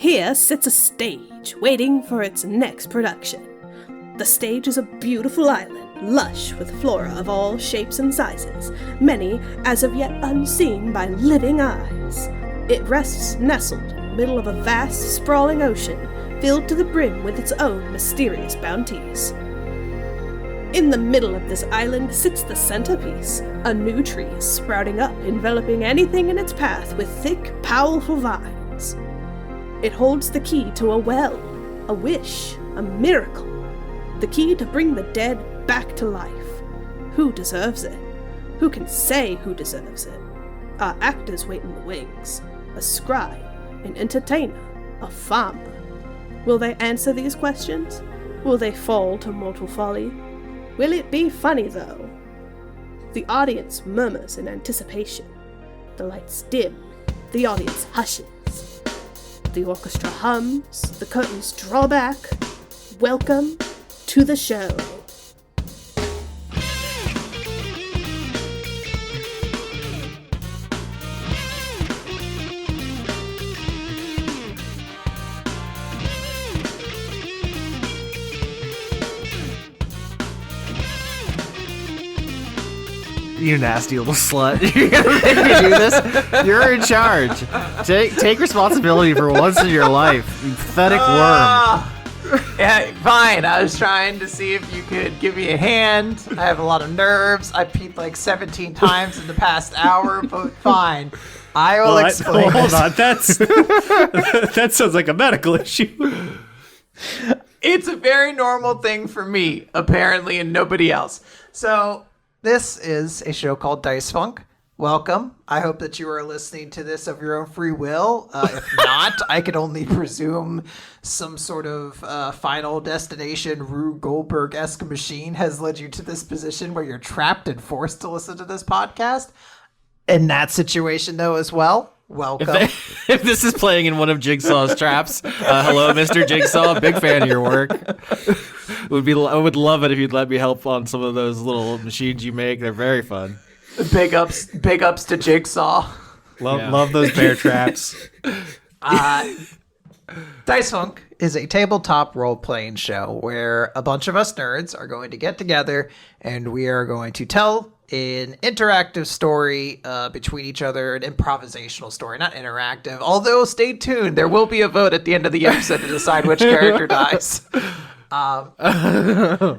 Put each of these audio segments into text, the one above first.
Here sits a stage, waiting for its next production. The stage is a beautiful island, lush with flora of all shapes and sizes, many as of yet unseen by living eyes. It rests nestled in the middle of a vast, sprawling ocean, filled to the brim with its own mysterious bounties. In the middle of this island sits the centerpiece, a new tree sprouting up, enveloping anything in its path with thick, powerful vines. It holds the key to a well, a wish, a miracle, the key to bring the dead back to life. Who deserves it? Who can say who deserves it? Our actors wait in the wings, a scribe, an entertainer, a farmer. Will they answer these questions? Will they fall to mortal folly? Will it be funny, though? The audience murmurs in anticipation. The lights dim. The audience hushes. The orchestra hums. The curtains draw back. Welcome to the show. You nasty little slut. You're gonna make me do this? You're in charge. Take responsibility for once in your life, you pathetic worm. Yeah, fine. I was trying to see if you could give me a hand. I have a lot of nerves. I peed like 17 times in the past hour, but fine. I will explain. Hold on, that sounds like a medical issue. It's a very normal thing for me, apparently, and nobody else. So, this is a show called Dice Funk. Welcome. I hope that you are listening to this of your own free will. If not, I can only presume some sort of final destination Rube Goldberg-esque machine has led you to this position where you're trapped and forced to listen to this podcast. In that situation, though, as well, welcome. If this is playing in one of Jigsaw's traps, hello, Mr. Jigsaw. Big fan of your work. I would love it if you'd let me help on some of those little machines you make. They're very fun. Big ups to Jigsaw. Love those bear traps. Dice Funk is a tabletop role-playing show where a bunch of us nerds are going to get together and we are going to tell an interactive story between each other, an improvisational story, not interactive. Although, stay tuned, there will be a vote at the end of the episode to decide which character dies.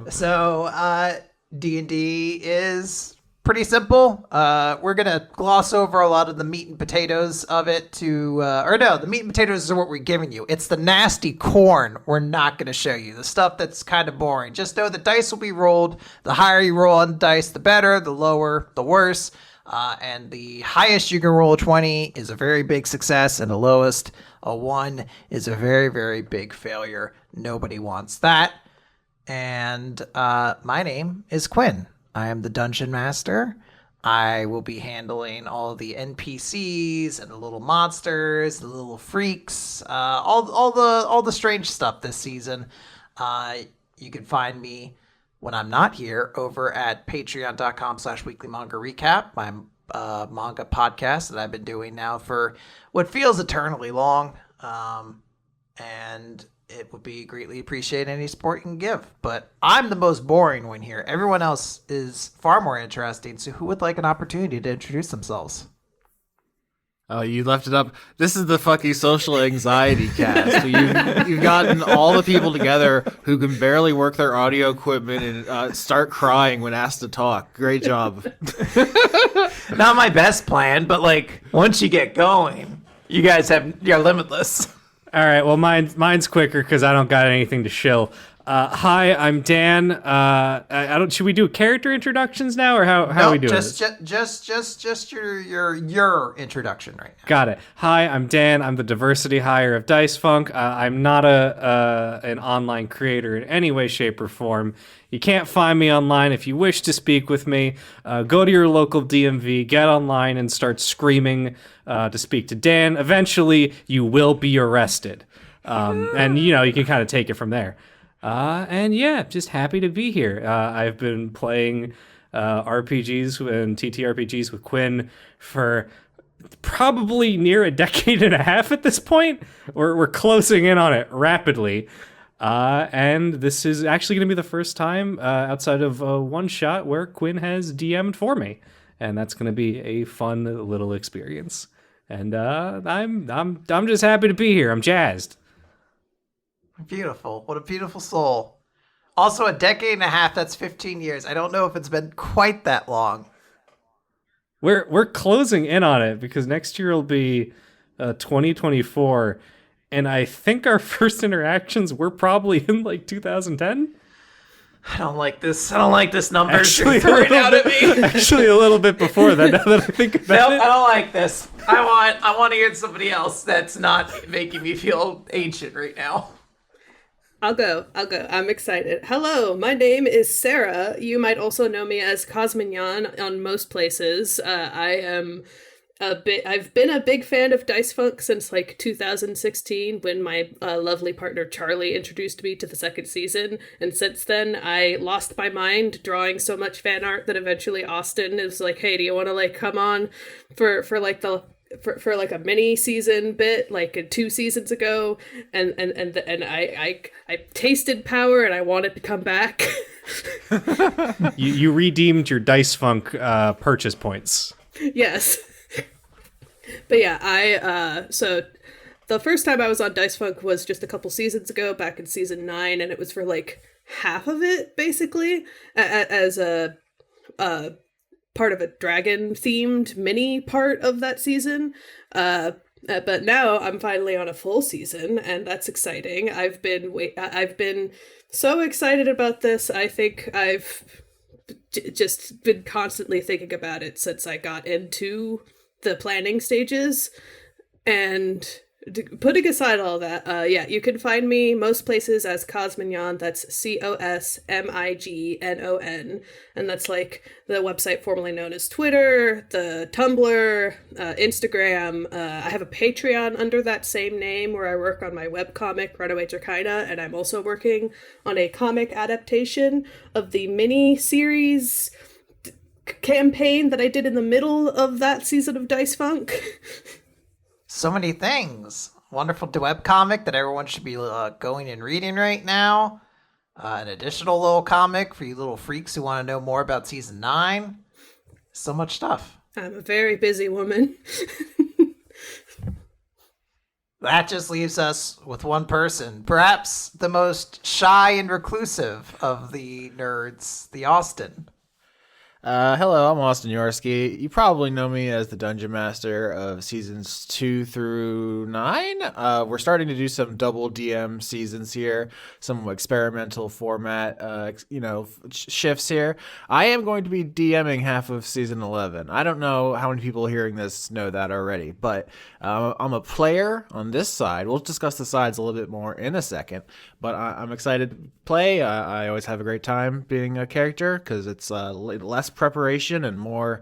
So D&D is pretty simple. We're going to gloss over a lot of the meat and potatoes of it the meat and potatoes are what we're giving you. It's the nasty corn we're not going to show you. The stuff that's kind of boring. Just know the dice will be rolled. The higher you roll on the dice, the better. The lower, the worse. And the highest you can roll, a 20, is a very big success. And the lowest, a 1, is a very, very big failure. Nobody wants that. And my name is Quinn. I am the Dungeon Master. I will be handling all the NPCs and the little monsters, the little freaks, all the strange stuff this season. You can find me when I'm not here over at patreon.com/weeklymanga-recap, my manga podcast that I've been doing now for what feels eternally long. And it would be greatly appreciated any support you can give. But I'm the most boring one here. Everyone else is far more interesting. So who would like an opportunity to introduce themselves? Oh, you left it up. This is the fucking social anxiety cast. You've gotten all the people together who can barely work their audio equipment and start crying when asked to talk. Great job. Not my best plan, but like once you get going, you're limitless. All right, well, mine's quicker because I don't got anything to shill. Hi, I'm Dan. I don't. Should we do character introductions now, or how are we doing? Just your introduction right now. Got it. Hi, I'm Dan. I'm the diversity hire of Dice Funk. I'm not an online creator in any way, shape, or form. You can't find me online. If you wish to speak with me, go to your local DMV, get online, and start screaming to speak to Dan. Eventually, you will be arrested. And, you can kind of take it from there. And yeah, just happy to be here. I've been playing RPGs and TTRPGs with Quinn for probably near a decade and a half at this point. We're closing in on it rapidly. And this is actually going to be the first time outside of one shot where Quinn has DM'd for me. And that's going to be a fun little experience. And I'm just happy to be here. I'm jazzed. Beautiful. What a beautiful soul. Also, a decade and a half, that's 15 years. I don't know if it's been quite that long. We're closing in on it because next year will be 2024. And I think our first interactions were probably in like 2010. I don't like this. I don't like this number. Actually, You're throwing out at me. Actually, a little bit before that. Now that I think about Nope, it, I don't like this. I want to hear somebody else that's not making me feel ancient right now. I'll go. I'm excited. Hello, my name is Sara. You might also know me as Cosmignon on most places. I've been a big fan of Dice Funk since like 2016 when my lovely partner Charlie introduced me to the second season, and since then I lost my mind drawing so much fan art that eventually Austin is like, "Hey, do you want to like come on for like a mini season bit like 2 seasons ago?" And I tasted power and I wanted to come back. you redeemed your Dice Funk purchase points. Yes. But yeah, so the first time I was on Dice Funk was just a couple seasons ago, back in season 9, and it was for like half of it, basically, as a part of a dragon-themed mini part of that season. But now I'm finally on a full season, and that's exciting. I've been so excited about this. I think I've just been constantly thinking about it since I got into the planning stages. And putting aside all that, yeah, you can find me most places as Cosmignon. That's Cosmignon, and that's like the website formerly known as Twitter, the Tumblr, Instagram. I have a Patreon under that same name where I work on my webcomic Runaway Dracaina, and I'm also working on a comic adaptation of the mini series campaign that I did in the middle of that season of Dice Funk. So many things. Wonderful webcomic that everyone should be going and reading right now. An additional little comic for you little freaks who want to know more about season 9. So much stuff. I'm a very busy woman. That just leaves us with one person, perhaps the most shy and reclusive of the nerds, the Austin. Hello, I'm Austin Yorski. You probably know me as the Dungeon Master of seasons 2 through 9. We're starting to do some double DM seasons here, some experimental format, shifts here. I am going to be DMing half of season 11. I don't know how many people hearing this know that already, but I'm a player on this side. We'll discuss the sides a little bit more in a second, but I'm excited to play. I always have a great time being a character because it's less preparation and more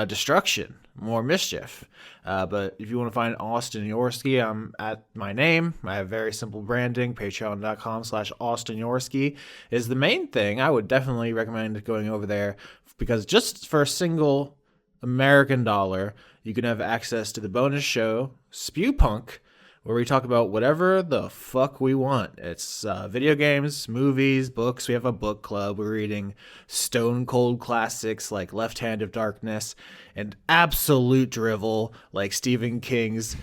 destruction, more mischief. But if you want to find Austin Yorski, I'm at my name. I have very simple branding. Patreon.com/Austin Yorski is the main thing. I would definitely recommend going over there because just for a single American dollar, you can have access to the bonus show, Spew Punk, where we talk about whatever the fuck we want. It's video games, movies, books. We have a book club. We're reading stone cold classics like Left Hand of Darkness and absolute drivel like Stephen King's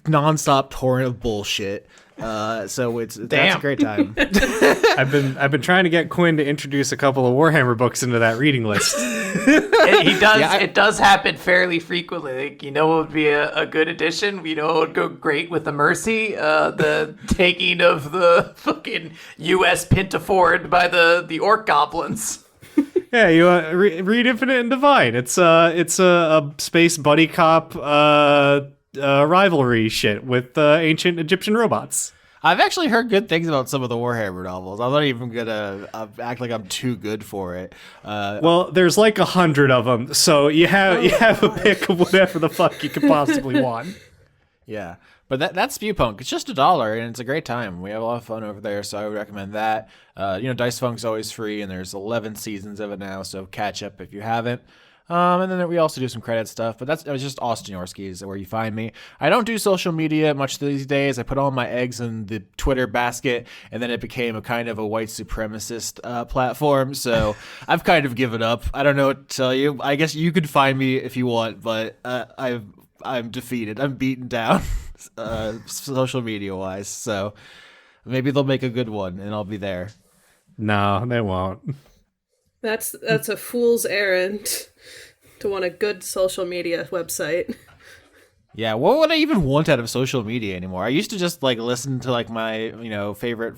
nonstop torrent of bullshit. So that's a great time. I've been trying to get Quinn to introduce a couple of Warhammer books into that reading list. He does. Yeah, it does happen fairly frequently. Like, what would be a good addition? What would go great with the Mercy? The taking of the fucking U.S. Pentaford by the orc goblins. Yeah, you read Infinite and Divine. It's a space buddy cop rivalry shit with ancient Egyptian robots. I've actually heard good things about some of the Warhammer novels. I'm not even gonna act like I'm too good for it. Well, there's like 100 of them, so you have a pick of whatever the fuck you could possibly want. Yeah, but that's Spew Punk. It's just $1, and it's a great time. We have a lot of fun over there, so I would recommend that. Dice Funk's always free, and there's 11 seasons of it now, so catch up if you haven't. And then we also do some credit stuff, but it was just Austin Yorski is where you find me. I don't do social media much these days. I put all my eggs in the Twitter basket, and then it became a kind of a white supremacist platform. So I've kind of given up. I don't know what to tell you. I guess you could find me if you want, but I'm defeated. I'm beaten down social media wise. So maybe they'll make a good one, and I'll be there. No, they won't. That's a fool's errand to want a good social media website. Yeah, what would I even want out of social media anymore? I used to just like listen to like my favorite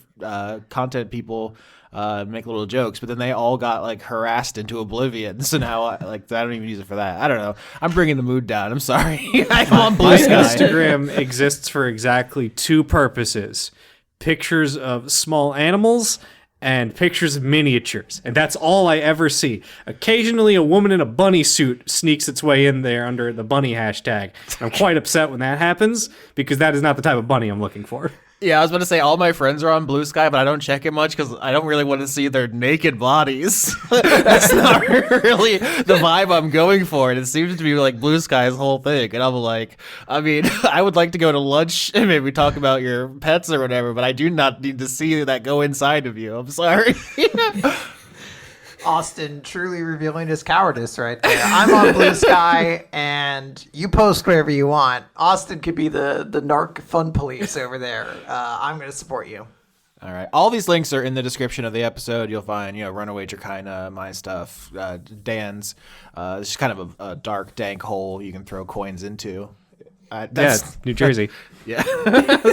content people make little jokes, but then they all got like harassed into oblivion. So now I don't even use it for that. I don't know. I'm bringing the mood down. I'm sorry. I'm on Blue My Sky. Instagram exists for exactly two purposes: pictures of small animals and pictures of miniatures, and that's all I ever see. Occasionally a woman in a bunny suit sneaks its way in there under the bunny hashtag. I'm quite upset when that happens, because that is not the type of bunny I'm looking for. Yeah, I was about to say all my friends are on Blue Sky, but I don't check it much because I don't really want to see their naked bodies. That's not really the vibe I'm going for, and it seems to be like Blue Sky's whole thing. And I'm like, I mean, I would like to go to lunch and maybe talk about your pets or whatever, but I do not need to see that go inside of you. I'm sorry. Austin truly revealing his cowardice right there. I'm on Blue Sky, and you post wherever you want. Austin could be the narc fun police over there. I'm going to support you. All right. All these links are in the description of the episode. You'll find, Runaway Dracaina, my stuff, Dan's. It's just kind of a dark, dank hole you can throw coins into. That's New Jersey. Yeah.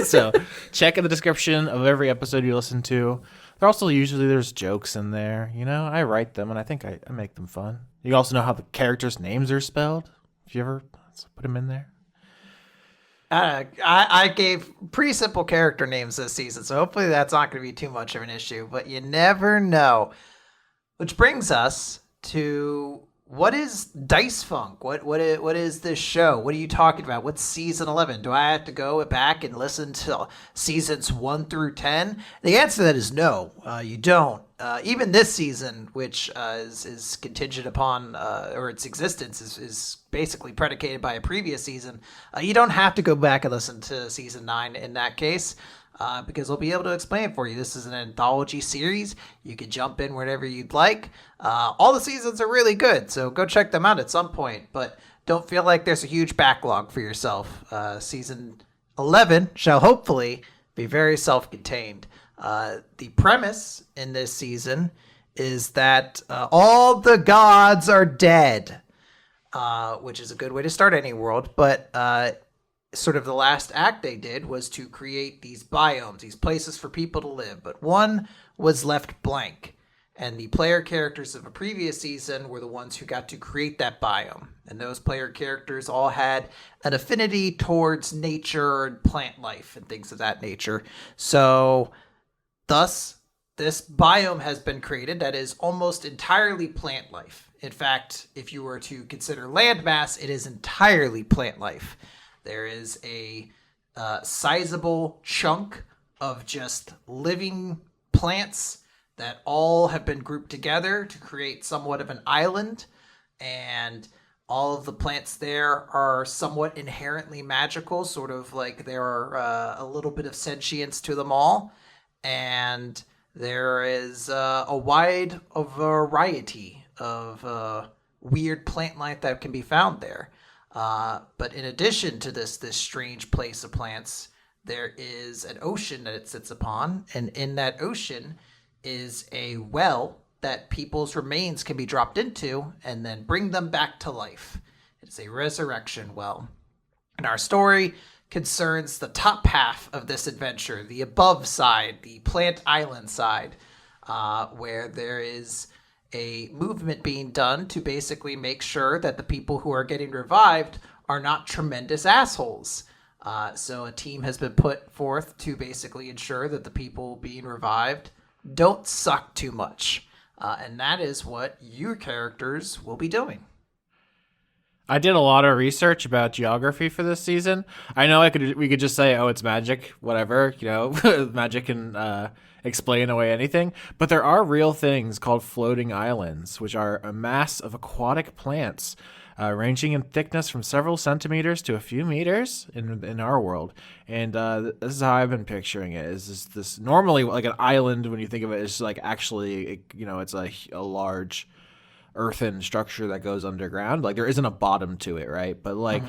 So check in the description of every episode you listen to. There's jokes in there. I write them, and I think I make them fun. You also know how the characters' names are spelled. If you ever put them in there. I gave pretty simple character names this season, so hopefully that's not going to be too much of an issue, but you never know. Which brings us to, what is Dice Funk? What is this show? What are you talking about? What's season 11? Do I have to go back and listen to seasons 1 through 10? The answer to that is no, you don't. Even this season, which is contingent upon, or its existence is basically predicated by a previous season, you don't have to go back and listen to season 9 in that case. Because we'll be able to explain it for you. This is an anthology series. You can jump in whenever you'd like. All the seasons are really good, so go check them out at some point. But don't feel like there's a huge backlog for yourself. Season 11 shall hopefully be very self-contained. The premise in this season is that all the gods are dead, which is a good way to start any world. But sort of the last act they did was to create these biomes, these places for people to live, but one was left blank, and the player characters of a previous season were the ones who got to create that biome, and those player characters all had an affinity towards nature and plant life and things of that nature. So thus this biome has been created that is almost entirely plant life. In fact, if you were to consider landmass, it is entirely plant life. There is a sizable chunk of just living plants that all have been grouped together to create somewhat of an island. And all of the plants there are somewhat inherently magical, sort of like there are a little bit of sentience to them all. And there is a wide variety of weird plant life that can be found there. But in addition to this strange place of plants, there is an ocean that it sits upon, and in that ocean is a well that people's remains can be dropped into and then bring them back to life. It's a resurrection well. And our story concerns the top half of this adventure, the above side, the plant island side, where there is a movement being done to basically make sure that the people who are getting revived are not tremendous assholes. So a team has been put forth to basically ensure that the people being revived don't suck too much. And that is what your characters will be doing. I did a lot of research about geography for this season. I know we could just say, oh, it's magic, whatever, magic can explain away anything. But there are real things called floating islands, which are a mass of aquatic plants ranging in thickness from several centimeters to a few meters in our world. And this is how I've been picturing it. Is this normally like an island when you think of it is like actually, it's a large earthen structure that goes underground. Like there isn't a bottom to it, right? But like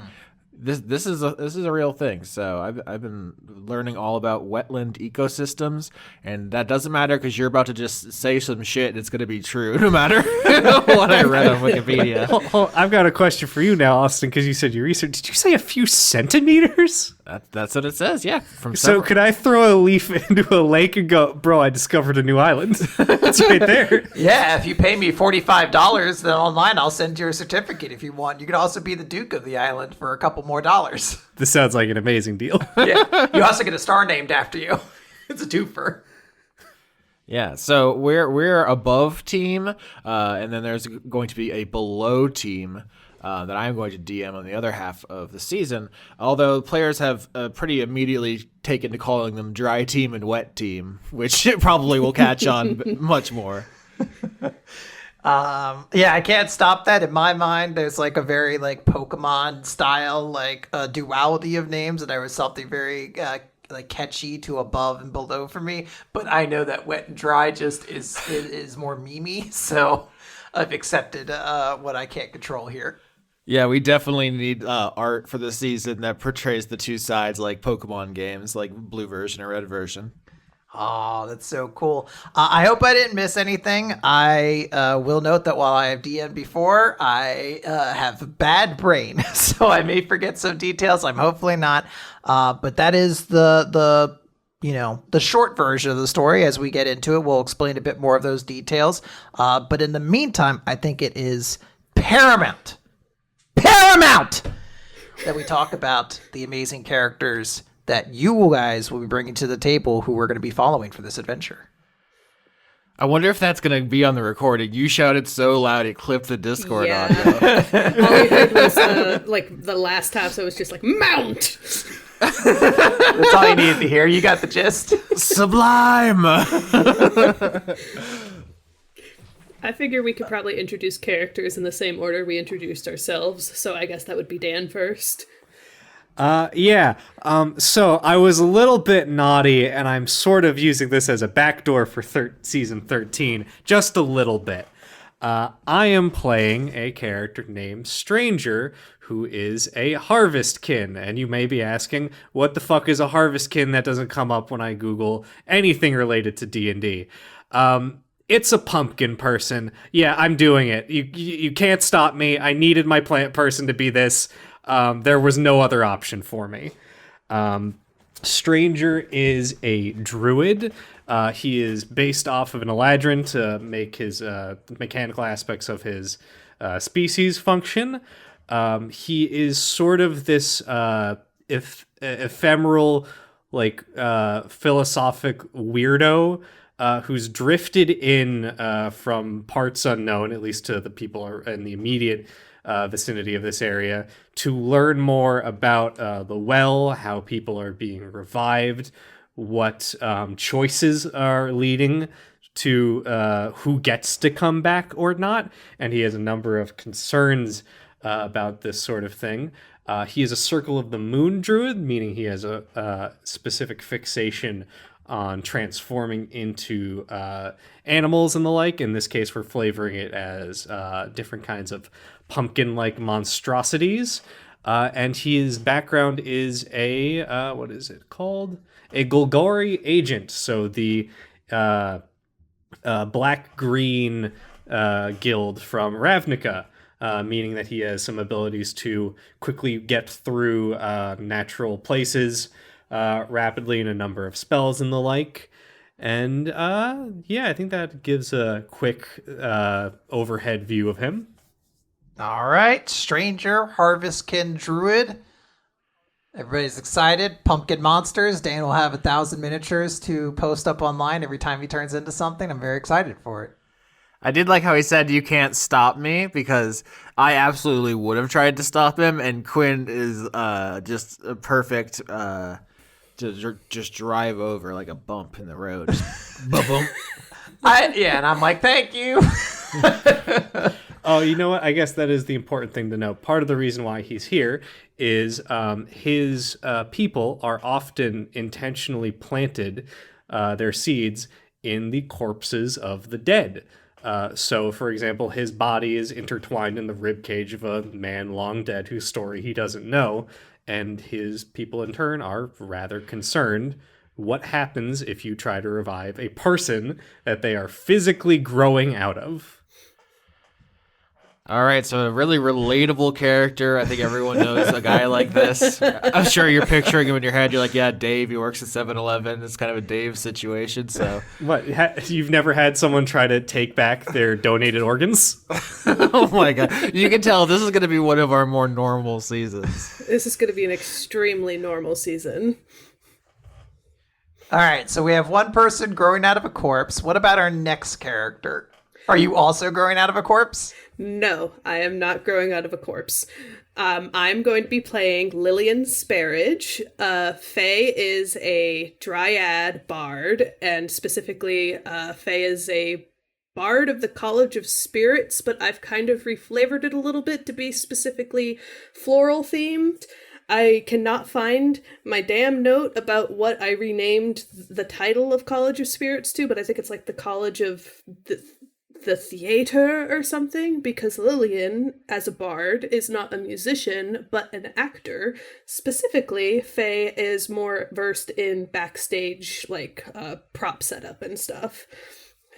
this is a real thing. So I've been learning all about wetland ecosystems, and that doesn't matter because you're about to just say some shit and it's going to be true no matter what I read on Wikipedia. I've got a question for you now, Austin, because you said you researched. Did you say a few centimeters? That's what it says. Yeah. So could I throw a leaf into a lake and go, bro, I discovered a new island? It's right there. Yeah, if you pay me $45, then online I'll send you a certificate if you want. You could also be the Duke of the island for a couple more dollars. This sounds like an amazing deal. Yeah, you also get a star named after you. It's a twofer. Yeah, so we're above team, and then there's going to be a below team that I'm going to DM on the other half of the season. Although players have pretty immediately taken to calling them dry team and wet team, which probably will catch on much more. Yeah, I can't stop that. In my mind, there's like a very like Pokemon style like duality of names, and there was something very like catchy to above and below for me. But I know that wet and dry just is more memey, so I've accepted what I can't control here. Yeah, we definitely need art for the season that portrays the two sides like Pokemon games, like blue version or red version. Oh, that's so cool. I hope I didn't miss anything. I will note that while I have DM'd before, I have a bad brain, so I may forget some details. I'm hopefully not. But that is the short version of the story. As we get into it, we'll explain a bit more of those details. But in the meantime, I think it is paramount that we talk about the amazing characters that you guys will be bringing to the table who we're going to be following for this adventure. I wonder if that's going to be on the recording. You shouted so loud it clipped the Discord audio. All we heard was like the last time, so it was just like, mount! That's all you needed to hear. You got the gist. Sublime! I figure we could probably introduce characters in the same order we introduced ourselves, so I guess that would be Dan first. So I was a little bit naughty, and I'm sort of using this as a backdoor for season 13, just a little bit. I am playing a character named Stranger, who is a Harvestkin, and you may be asking, what the fuck is a Harvestkin? That doesn't come up when I Google anything related to D&D. It's a pumpkin person. Yeah, I'm doing it. You can't stop me. I needed my plant person to be this. There was no other option for me. Stranger is a druid. He is based off of an eladrin to make his mechanical aspects of his species function. He is sort of this ephemeral, like philosophic weirdo who's drifted in from parts unknown, at least to the people in the immediate vicinity of this area, to learn more about the well, how people are being revived, what choices are leading to who gets to come back or not. And he has a number of concerns about this sort of thing. He is a Circle of the Moon druid, meaning he has a specific fixation on transforming into animals and the like. In this case, we're flavoring it as different kinds of pumpkin-like monstrosities. And his background is a, what is it called? A Golgari agent. So the black-green guild from Ravnica, meaning that he has some abilities to quickly get through natural places rapidly in a number of spells and the like. And I think that gives a quick overhead view of him. All right, Stranger, Harvestkin Druid. Everybody's excited. Pumpkin monsters. Dan will have 1,000 miniatures to post up online every time he turns into something. I'm very excited for it. I did like how he said, "You can't stop me," because I absolutely would have tried to stop him, and Quinn is just a perfect to just drive over like a bump in the road. Just bump. And I'm like, thank you. Oh, you know what? I guess that is the important thing to know. Part of the reason why he's here is his people are often intentionally planted their seeds in the corpses of the dead. So, for example, his body is intertwined in the ribcage of a man long dead whose story he doesn't know, and his people in turn are rather concerned. What happens if you try to revive a person that they are physically growing out of? All right, so a really relatable character. I think everyone knows a guy like this. I'm sure you're picturing him in your head. You're like, yeah, Dave, he works at 7-Eleven. It's kind of a Dave situation. So, What? You've never had someone try to take back their donated organs? oh my God. You can tell this is going to be one of our more normal seasons. This is going to be an extremely normal season. All right, so we have one person growing out of a corpse. What about our next character? Are you also growing out of a corpse? No, I am not growing out of a corpse. I'm going to be playing Lilian Sparridge. Faye is a Dryad Bard, and specifically, Faye is a Bard of the College of Spirits, but I've kind of reflavored it a little bit to be specifically floral themed. I cannot find my damn note about what I renamed the title of College of Spirits to, but I think it's like the College of the Theater or something, because Lilian, as a bard, is not a musician, but an actor. Specifically, Faye is more versed in backstage, like, prop setup and stuff.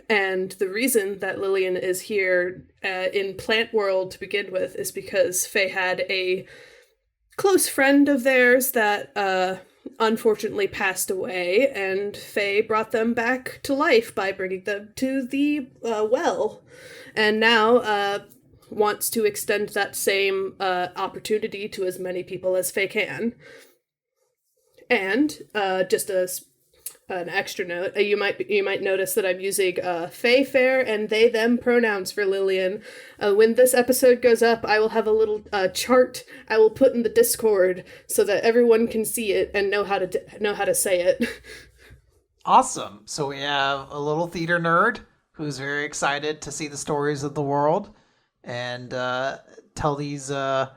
And the reason that Lilian is here in Plant World to begin with is because Faye had a close friend of theirs that unfortunately passed away, and Faye brought them back to life by bringing them to the well, and now wants to extend that same opportunity to as many people as Faye can. And just an extra note, you might notice that I'm using Faye Fair and they them pronouns for Lilian. When this episode goes up, I will have a little chart I will put in the Discord so that everyone can see it and know how to say it. Awesome. So we have a little theater nerd who's very excited to see the stories of the world and tell these sort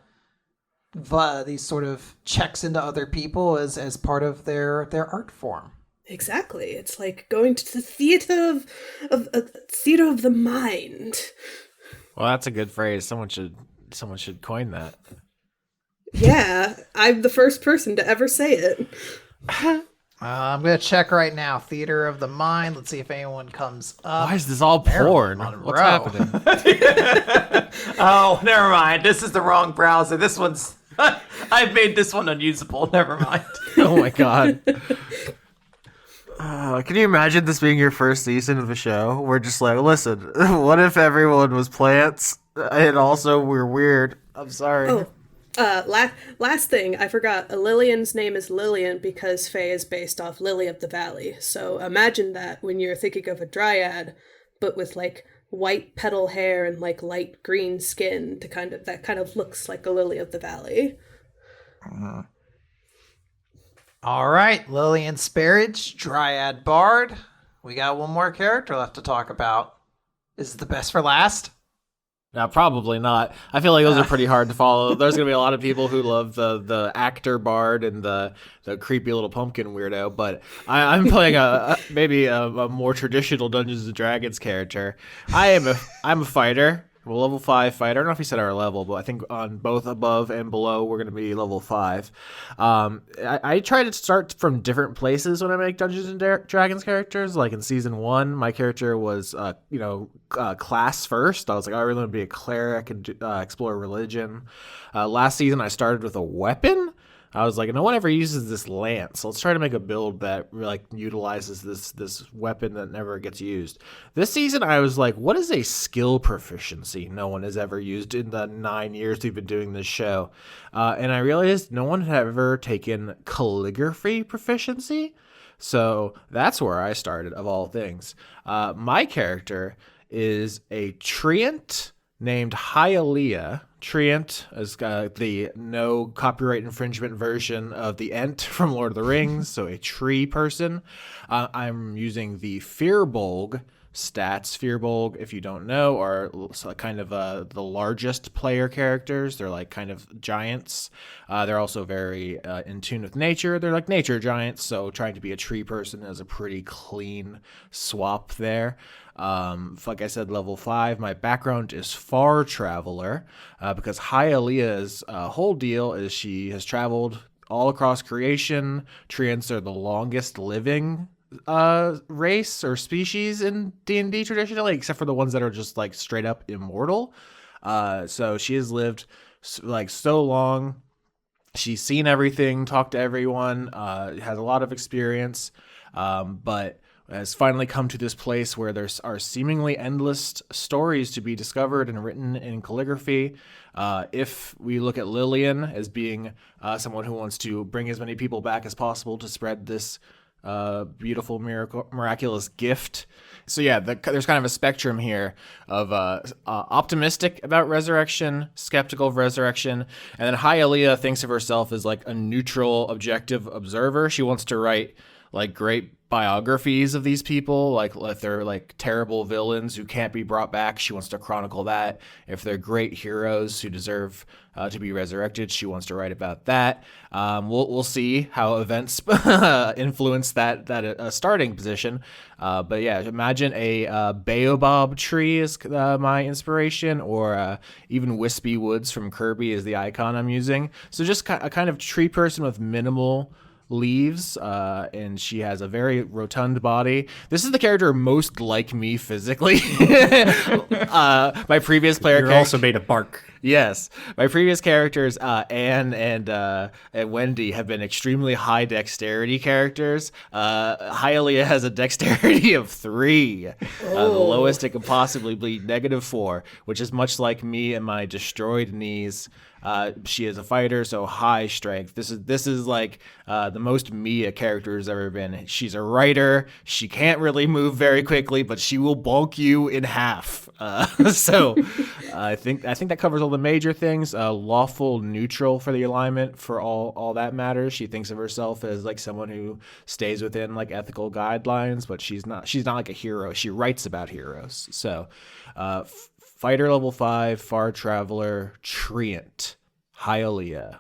of checks into other people as part of their art form. Exactly. It's like going to the theater of the mind. Well, that's a good phrase. Someone should coin that. Yeah, I'm the first person to ever say it. I'm going to check right now. Theater of the mind. Let's see if anyone comes up. Why is this all porn? What's happening? Oh, never mind. This is the wrong browser. This one's... I've made this one unusable. Never mind. Oh my God. Can you imagine this being your first season of a show? We're just like, listen, what if everyone was plants and also we're weird? I'm sorry. Oh, last thing, I forgot. Lilian's name is Lilian because Faye is based off Lily of the Valley. So imagine that when you're thinking of a dryad, but with like white petal hair and like light green skin that kind of looks like a lily of the valley. Uh-huh. All right, Lilian Sparridge, Dryad Bard. We got one more character left to talk about. Is it the best for last? No, probably not. I feel like those are pretty hard to follow. There's going to be a lot of people who love the actor bard and the creepy little pumpkin weirdo, but I'm playing maybe a more traditional Dungeons and Dragons character. I'm a fighter. I'm a level 5 fighter. I don't know if he said our level, but I think on both above and below, we're going to be level 5. I try to start from different places when I make Dungeons and Dragons characters. Like in season 1, my character was, class first. I was like, I really want to be a cleric and explore religion. Last season, I started with a weapon. I was like, no one ever uses this lance, so let's try to make a build that like utilizes this weapon that never gets used. This season, I was like, what is a skill proficiency no one has ever used in the 9 years we've been doing this show? And I realized no one had ever taken calligraphy proficiency, so that's where I started, of all things. My character is a treant named Hialeah. Treant is the no copyright infringement version of the Ent from Lord of the Rings, so a tree person. I'm using the Firbolg stats. Firbolg, if you don't know, are kind of the largest player characters. They're like kind of giants. They're also very in tune with nature. They're like nature giants, so trying to be a tree person is a pretty clean swap there. Like I said, level 5. My background is Far Traveler, because Hialeah's whole deal is she has traveled all across creation. Treants are the longest living race or species in D&D traditionally, except for the ones that are just like straight up immortal. So she has lived like so long. She's seen everything, talked to everyone, has a lot of experience, but has finally come to this place where there are seemingly endless stories to be discovered and written in calligraphy. If we look at Lilian as being someone who wants to bring as many people back as possible to spread this beautiful, miraculous gift. So yeah, there's kind of a spectrum here of optimistic about resurrection, skeptical of resurrection, and then Hialeah thinks of herself as like a neutral, objective observer. She wants to write like great biographies of these people, like if they're like terrible villains who can't be brought back, she wants to chronicle that. If they're great heroes who deserve to be resurrected, she wants to write about that. We'll see how events influence that starting position. But yeah, imagine a baobab tree is my inspiration, or even wispy woods from Kirby is the icon I'm using. So just a kind of tree person with minimal leaves, and she has a very rotund body. This is the character most like me physically. My previous player You're also made of bark. Yes, my previous characters, Anne and Wendy, have been extremely high dexterity characters. Hialeah has a dexterity of 3. The lowest it could possibly be, -4, which is much like me and my destroyed knees. She is a fighter, so high strength. This is like the most me a character has ever been. She's a writer. She can't really move very quickly, but she will bulk you in half. So I think that covers all the major things. Lawful neutral for the alignment for all that matters. She thinks of herself as like someone who stays within like ethical guidelines, but she's not like a hero. She writes about heroes. So fighter level 5, Far Traveler, Treant, Hialeah.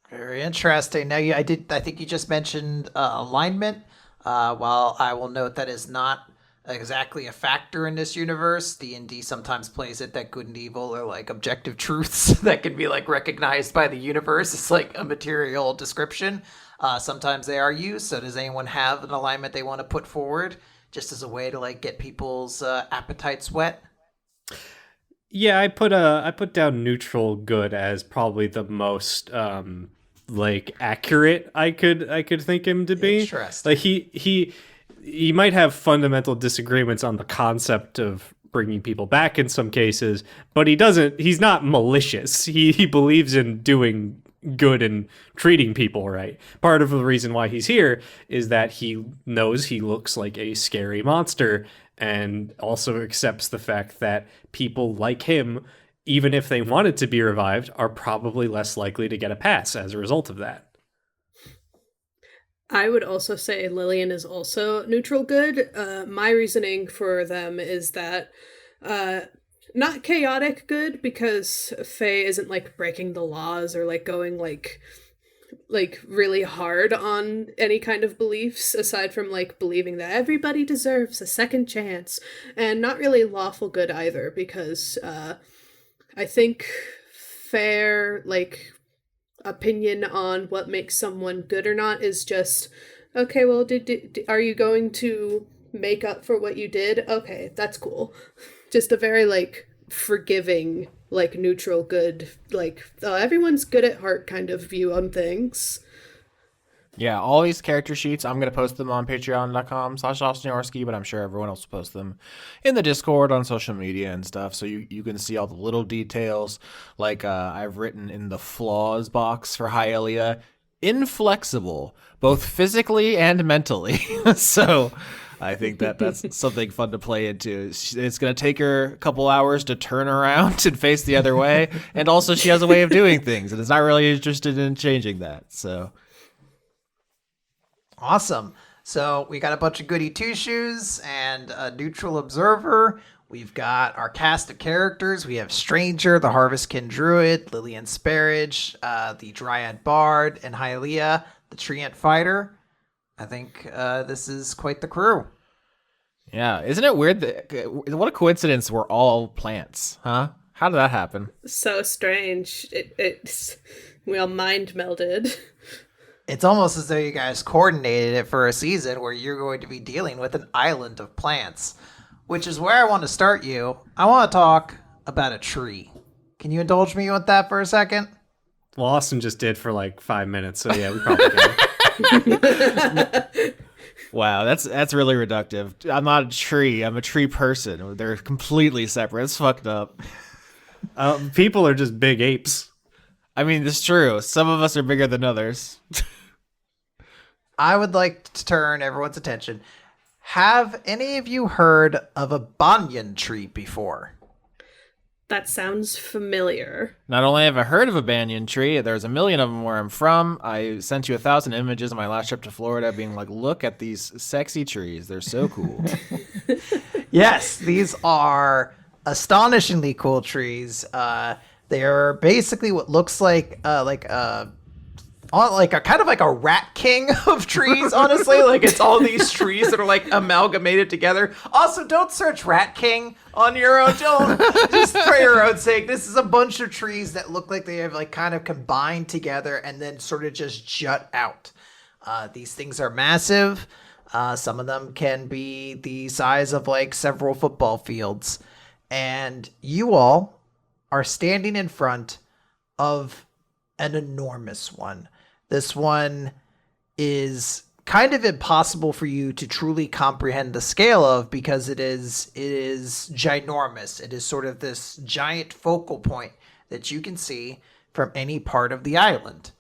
Very interesting. Now, I think you just mentioned alignment. While I will note that is not exactly a factor in this universe, D&D sometimes plays it that good and evil are like objective truths that can be like recognized by the universe. It's like a material description. Sometimes they are used. So does anyone have an alignment they want to put forward just as a way to like get people's appetites wet? Yeah, I put down neutral good as probably the most like accurate I could think him to be. Interesting. Like he might have fundamental disagreements on the concept of bringing people back in some cases, but he's not malicious. He believes in doing good and treating people right. Part of the reason why he's here is that he knows he looks like a scary monster, and also accepts the fact that people like him, even if they wanted to be revived, are probably less likely to get a pass as a result of that. I would also say Lilian is also neutral good. My reasoning for them is that not chaotic good, because Faye isn't like breaking the laws or like going like really hard on any kind of beliefs aside from like believing that everybody deserves a second chance, and not really lawful good either, because I think fair like opinion on what makes someone good or not is just, okay, well, are you going to make up for what you did? Okay, that's cool. Just a very like forgiving, like neutral good, like everyone's good at heart kind of view on things. Yeah, all these character sheets, I'm going to post them on patreon.com/Yorski, but I'm sure everyone else will post them in the Discord, on social media and stuff, so you can see all the little details. Like I've written in the flaws box for Hialeah, inflexible, both physically and mentally. So I think that's something fun to play into. It's going to take her a couple hours to turn around and face the other way. And also she has a way of doing things and is not really interested in changing that. So Awesome. So we got a bunch of goody two-shoes and a neutral observer. We've got our cast of characters. We have Stranger, the Harvestkin Druid, Lilian Sparage, the Dryad Bard, and Hialeah, the Treant Fighter. I think this is quite the crew. yeah, isn't it weird that what a coincidence we're all plants, huh? How did that happen? So strange. We all mind melded. It's almost as though you guys coordinated it for a season where you're going to be dealing with an island of plants, which is where I want to start you. I want to talk about a tree. Can you indulge me with that for a second? Well, Austin just did for like 5 minutes, so yeah, we probably can. Wow, that's really reductive. I'm not a tree. I'm a tree person. They're completely separate. It's fucked up. People are just big apes. I mean, it's true. Some of us are bigger than others. I would like to turn everyone's attention. Have any of you heard of a banyan tree before? That sounds familiar. Not only have I heard of a banyan tree, there's a million of them where I'm from. I sent you 1,000 images on my last trip to Florida being like, look at these sexy trees. They're so cool. Yes, these are astonishingly cool trees. They are basically what looks like a kind of like a rat king of trees, honestly. Like it's all these trees that are like amalgamated together. Also, don't search Rat King on your own. Don't, just for your own sake. This is a bunch of trees that look like they have like kind of combined together and then sort of just jut out. These things are massive. Some of them can be the size of like several football fields. And you all are standing in front of an enormous one. This one is kind of impossible for you to truly comprehend the scale of because it is ginormous. It is sort of this giant focal point that you can see from any part of the island.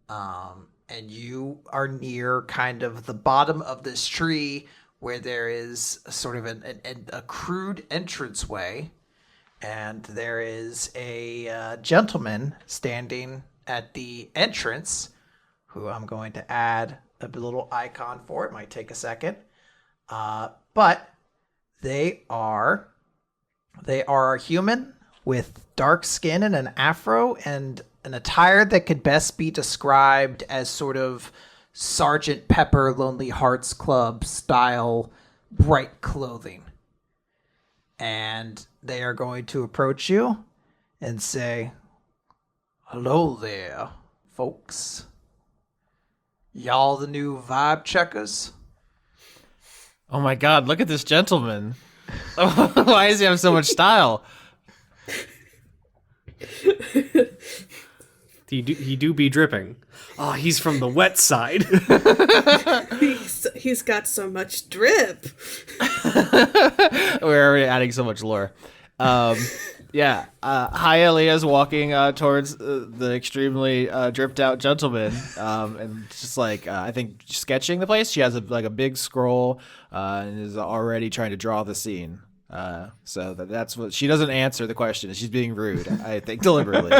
And you are near kind of the bottom of this tree where there is sort of a crude entranceway. And there is a gentleman standing at the entrance who I'm going to add a little icon for. It might take a second. But they are a human with dark skin and an afro and an attire that could best be described as sort of Sergeant Pepper Lonely Hearts Club style bright clothing. And they are going to approach you and say, "Hello there, folks. Y'all the new vibe checkers?" Oh my god, look at this gentleman. Why does he have so much style? He do be dripping. Oh, he's from the wet side. He's got so much drip. We're already adding so much lore. Yeah, Hialeah's walking towards the extremely dripped out gentleman, and just like I think sketching the place. She has a big scroll and is already trying to draw the scene. So that's what she doesn't answer the question. She's being rude, I think, deliberately.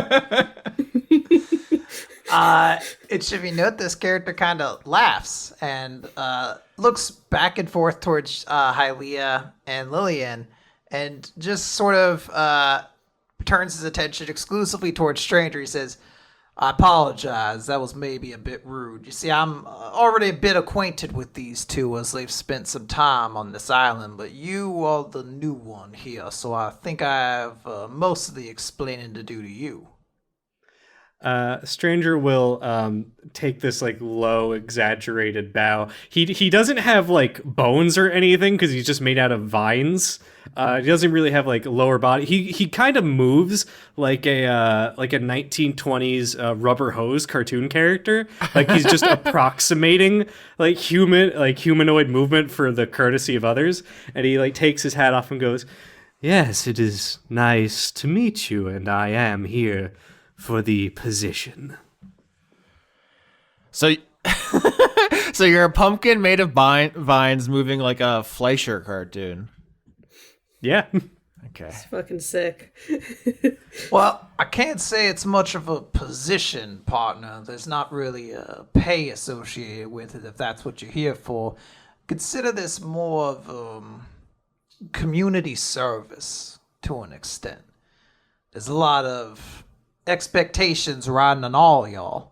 It should be noted this character kind of laughs and looks back and forth towards Hialeah and Lilian, and just sort of turns his attention exclusively towards Stranger. He says, "I apologize. That was maybe a bit rude. You see, I'm already a bit acquainted with these two as they've spent some time on this island, but you are the new one here, so I think I have most of the explaining to do to you." Stranger will take this like low exaggerated bow. He doesn't have like bones or anything because he's just made out of vines. He doesn't really have like lower body. He kind of moves like a 1920s rubber hose cartoon character. Like he's just approximating like humanoid movement for the courtesy of others. And he like takes his hat off and goes, "Yes, it is nice to meet you, and I am here for the position." So So you're a pumpkin made of vines moving like a Fleischer cartoon. Yeah. Okay. It's fucking sick. Well, I can't say it's much of a position, partner. There's not really a pay associated with it, if that's what you're here for. Consider this more of community service to an extent. There's a lot of expectations riding on all y'all,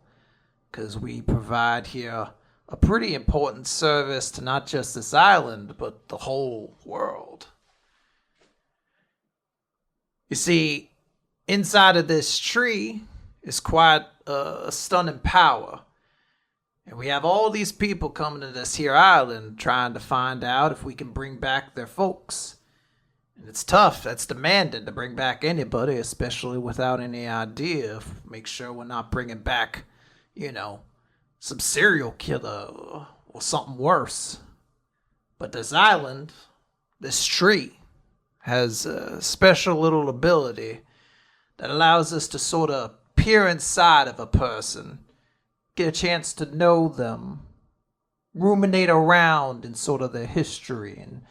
because we provide here a pretty important service to not just this island, but the whole world. You see, inside of this tree is quite a stunning power. And we have all these people coming to this here island trying to find out if we can bring back their folks. And it's tough. That's demanding to bring back anybody, especially without any idea. Make sure we're not bringing back, some serial killer or something worse. But this island, this tree, has a special little ability that allows us to sort of peer inside of a person, get a chance to know them, ruminate around in sort of their history, and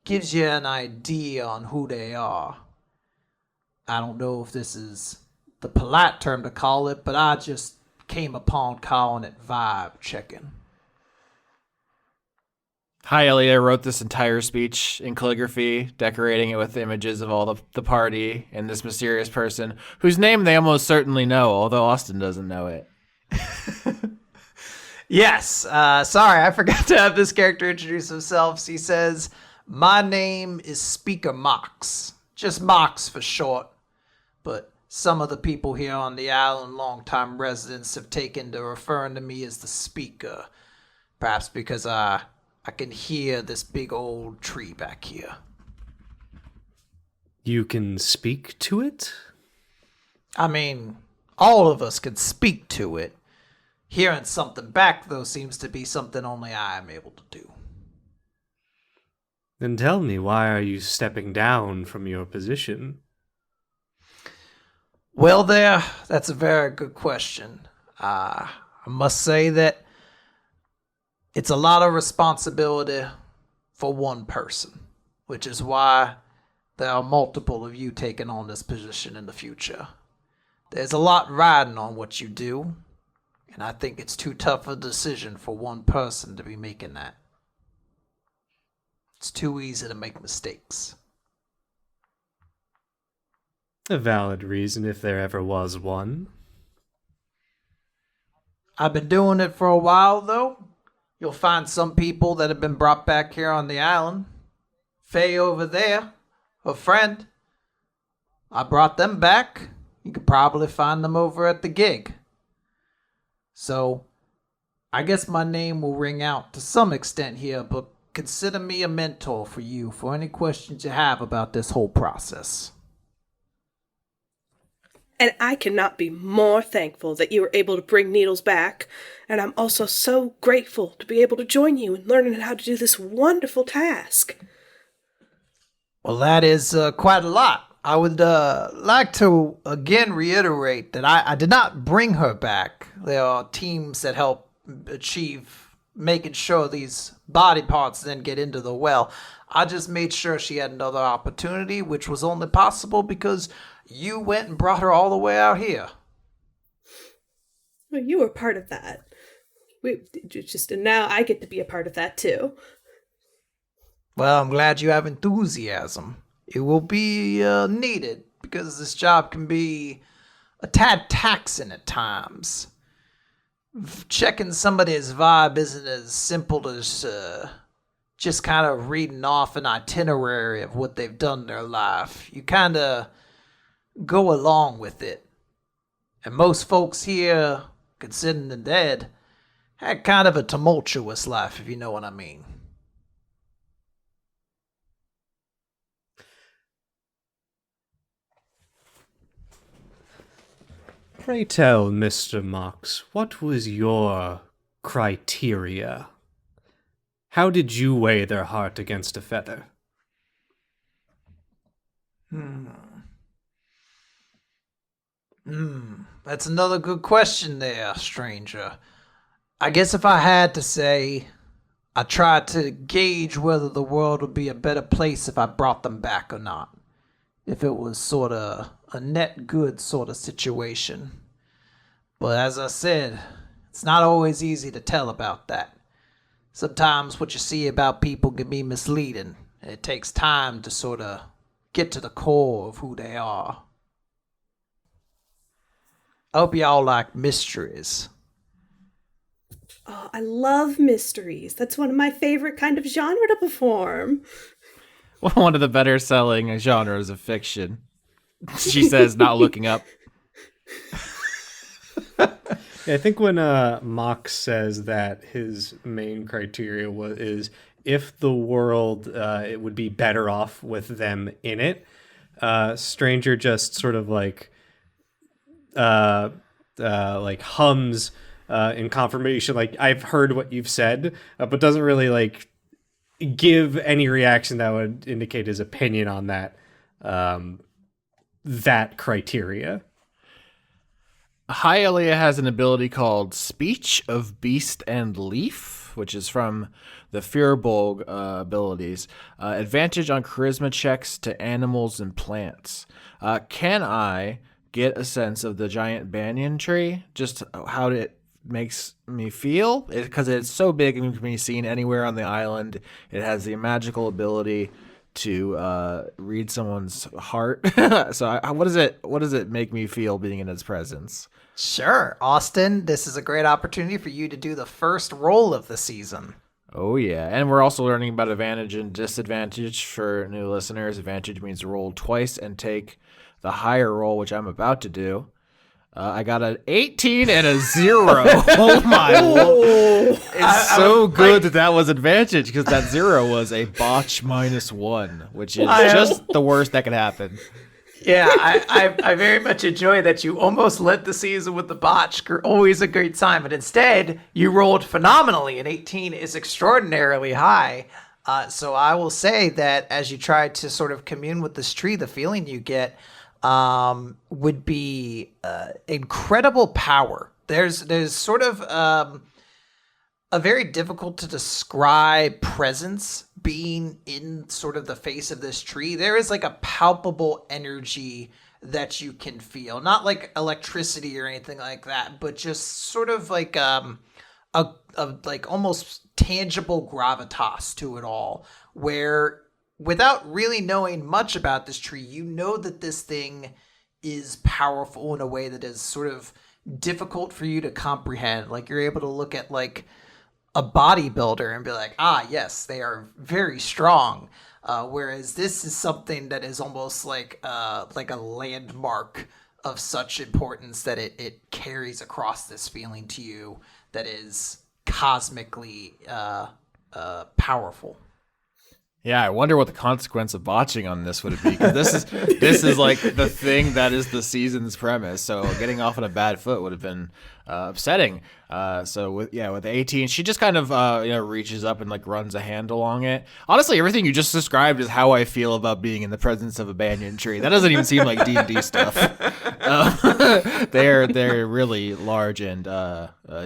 gives you an idea on who they are. I don't know if this is the polite term to call it, but I just came upon calling it vibe checking. Hialeah wrote this entire speech in calligraphy, decorating it with images of all the party and this mysterious person, whose name they almost certainly know, although Austin doesn't know it. Yes, sorry, I forgot to have this character introduce himself. He says, "My name is Speaker Mox. Just Mox for short. But some of the people here on the island, longtime residents, have taken to referring to me as the Speaker. Perhaps because I can hear this big old tree back here." You can speak to it? I mean, all of us can speak to it. Hearing something back, though, seems to be something only I am able to do. Then tell me, why are you stepping down from your position? Well, that's a very good question. I must say that it's a lot of responsibility for one person, which is why there are multiple of you taking on this position in the future. There's a lot riding on what you do, and I think it's too tough a decision for one person to be making that. It's too easy to make mistakes. A valid reason if there ever was one. I've been doing it for a while, though. You'll find some people that have been brought back here on the island. Faye over there, her friend. I brought them back. You could probably find them over at the gig. So, I guess my name will ring out to some extent here, but consider me a mentor for you for any questions you have about this whole process. And I cannot be more thankful that you were able to bring Needles back, and I'm also so grateful to be able to join you in learning how to do this wonderful task. Well, that is quite a lot. I would like to again reiterate that I did not bring her back. There are teams that help achieve making sure these body parts then get into the well. I just made sure she had another opportunity, which was only possible because you went and brought her all the way out here. Well, you were part of that. And now I get to be a part of that too. Well, I'm glad you have enthusiasm. It will be needed because this job can be a tad taxing at times. Checking somebody's vibe isn't as simple as just kind of reading off an itinerary of what they've done in their life. You kind of go along with it. And most folks here, considering the dead, had kind of a tumultuous life, if you know what I mean. Pray tell, Mr. Mox, what was your criteria? How did you weigh their heart against a feather? That's another good question there, stranger. I guess if I had to say, I tried to gauge whether the world would be a better place if I brought them back or not. If it was sort of a net good sort of situation. But as I said, it's not always easy to tell about that. Sometimes what you see about people can be misleading, and it takes time to sort of get to the core of who they are. I hope y'all like mysteries. Oh, I love mysteries. That's one of my favorite kind of genre to perform. One of the better selling genres of fiction. She says, not looking up. Yeah, I think when Mox says that his main criteria is if the world it would be better off with them in it, Stranger just sort of like hums in confirmation. Like, I've heard what you've said, but doesn't really like give any reaction that would indicate his opinion on that criteria. Hialeah has an ability called Speech of Beast and Leaf, which is from the Firbolg abilities. Advantage on charisma checks to animals and plants. Can I get a sense of the giant banyan tree? Just how it makes me feel? Because it's so big and can be seen anywhere on the island. It has the magical ability to read someone's heart. So what does it make me feel being in its presence? Sure, Austin, this is a great opportunity for you to do the first roll of the season. Oh yeah, and we're also learning about advantage and disadvantage for new listeners. Advantage means roll twice and take the higher roll, which I'm about to do. I got an 18 and a 0. Oh my lord. It's so good that was advantage, because that 0 was a botch -1, which is just the worst that could happen. Yeah, I very much enjoy that you almost led the season with the botch. Always a great sign, but instead you rolled phenomenally. An 18 is extraordinarily high. So I will say that as you try to sort of commune with this tree, the feeling you get would be incredible power. There's sort of a very difficult to describe presence being in sort of the face of this tree. There is like a palpable energy that you can feel, not like electricity or anything like that, but just sort of like a like almost tangible gravitas to it all, where without really knowing much about this tree, you know that this thing is powerful in a way that is sort of difficult for you to comprehend. Like, you're able to look at like a bodybuilder and be like, yes, they are very strong. Whereas this is something that is almost like a landmark of such importance that it carries across this feeling to you that is cosmically powerful. Yeah, I wonder what the consequence of botching on this would be, because this is like the thing that is the season's premise. So getting off on a bad foot would have been upsetting. So with 18, she just kind of reaches up and like runs a hand along it. Honestly, everything you just described is how I feel about being in the presence of a banyan tree. That doesn't even seem like D&D stuff. They're really large and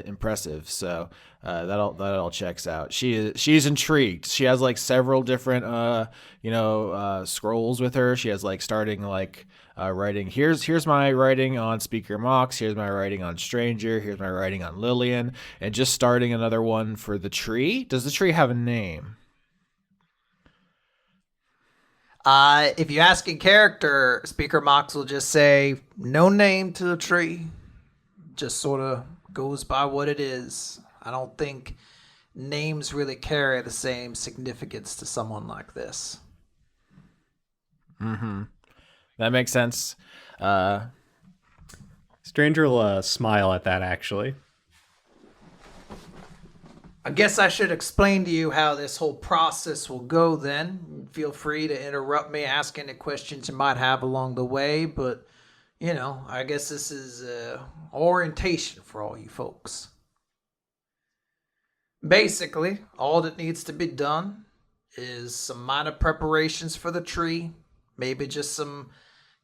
impressive. So. That all checks out. She's intrigued. She has like several different scrolls with her. She has like starting like writing. Here's my writing on Speaker Mox. Here's my writing on Stranger. Here's my writing on Lilian, and just starting another one for the tree. Does the tree have a name? If you ask in character, Speaker Mox will just say no name to the tree. Just sort of goes by what it is. I don't think names really carry the same significance to someone like this. Mm-hmm. That makes sense. Stranger will smile at that, actually. I guess I should explain to you how this whole process will go then. Feel free to interrupt me, ask any questions you might have along the way, but, I guess this is orientation for all you folks. Basically, all that needs to be done is some minor preparations for the tree, maybe just some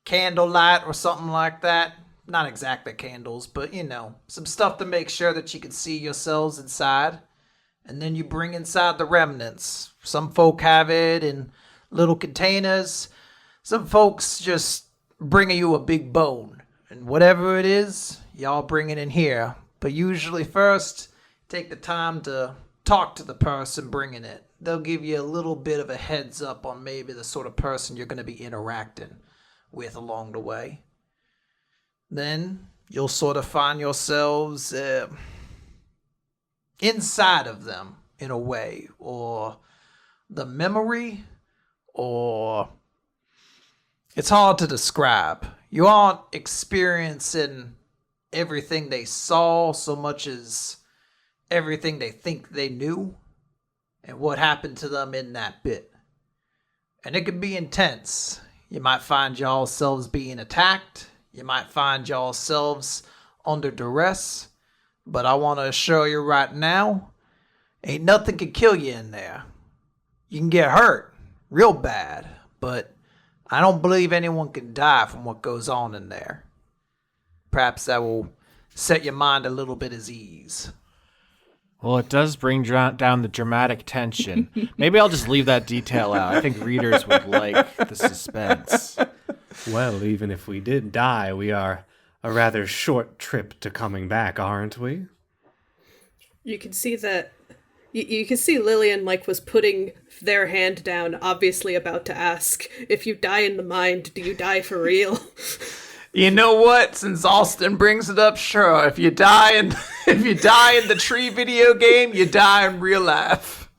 candlelight or something like that, not exactly candles, but some stuff to make sure that you can see yourselves inside. And then you bring inside the remnants. Some folk have it in little containers. Some folks just bring you a big bone. And whatever it is, y'all bring it in here. But usually first, take the time to talk to the person bringing it. They'll give you a little bit of a heads up on maybe the sort of person you're going to be interacting with along the way. Then you'll sort of find yourselves inside of them in a way, or the memory, or it's hard to describe. You aren't experiencing everything they saw so much as everything they think they knew and what happened to them in that bit. And it can be intense. You might find y'all selves being attacked. You might find y'all selves under duress. But I want to assure you right now, ain't nothing can kill you in there. You can get hurt real bad, but I don't believe anyone can die from what goes on in there. Perhaps that will set your mind a little bit at ease. Well, it does bring down the dramatic tension. Maybe I'll just leave that detail out. I think readers would like the suspense. Well, even if we did die, we are a rather short trip to coming back, aren't we? You can see that. You can see Lilian was putting their hand down, obviously about to ask, if you die in the mind, do you die for real? You know what? Since Austin brings it up, sure. If you die in the tree video game, you die in real life.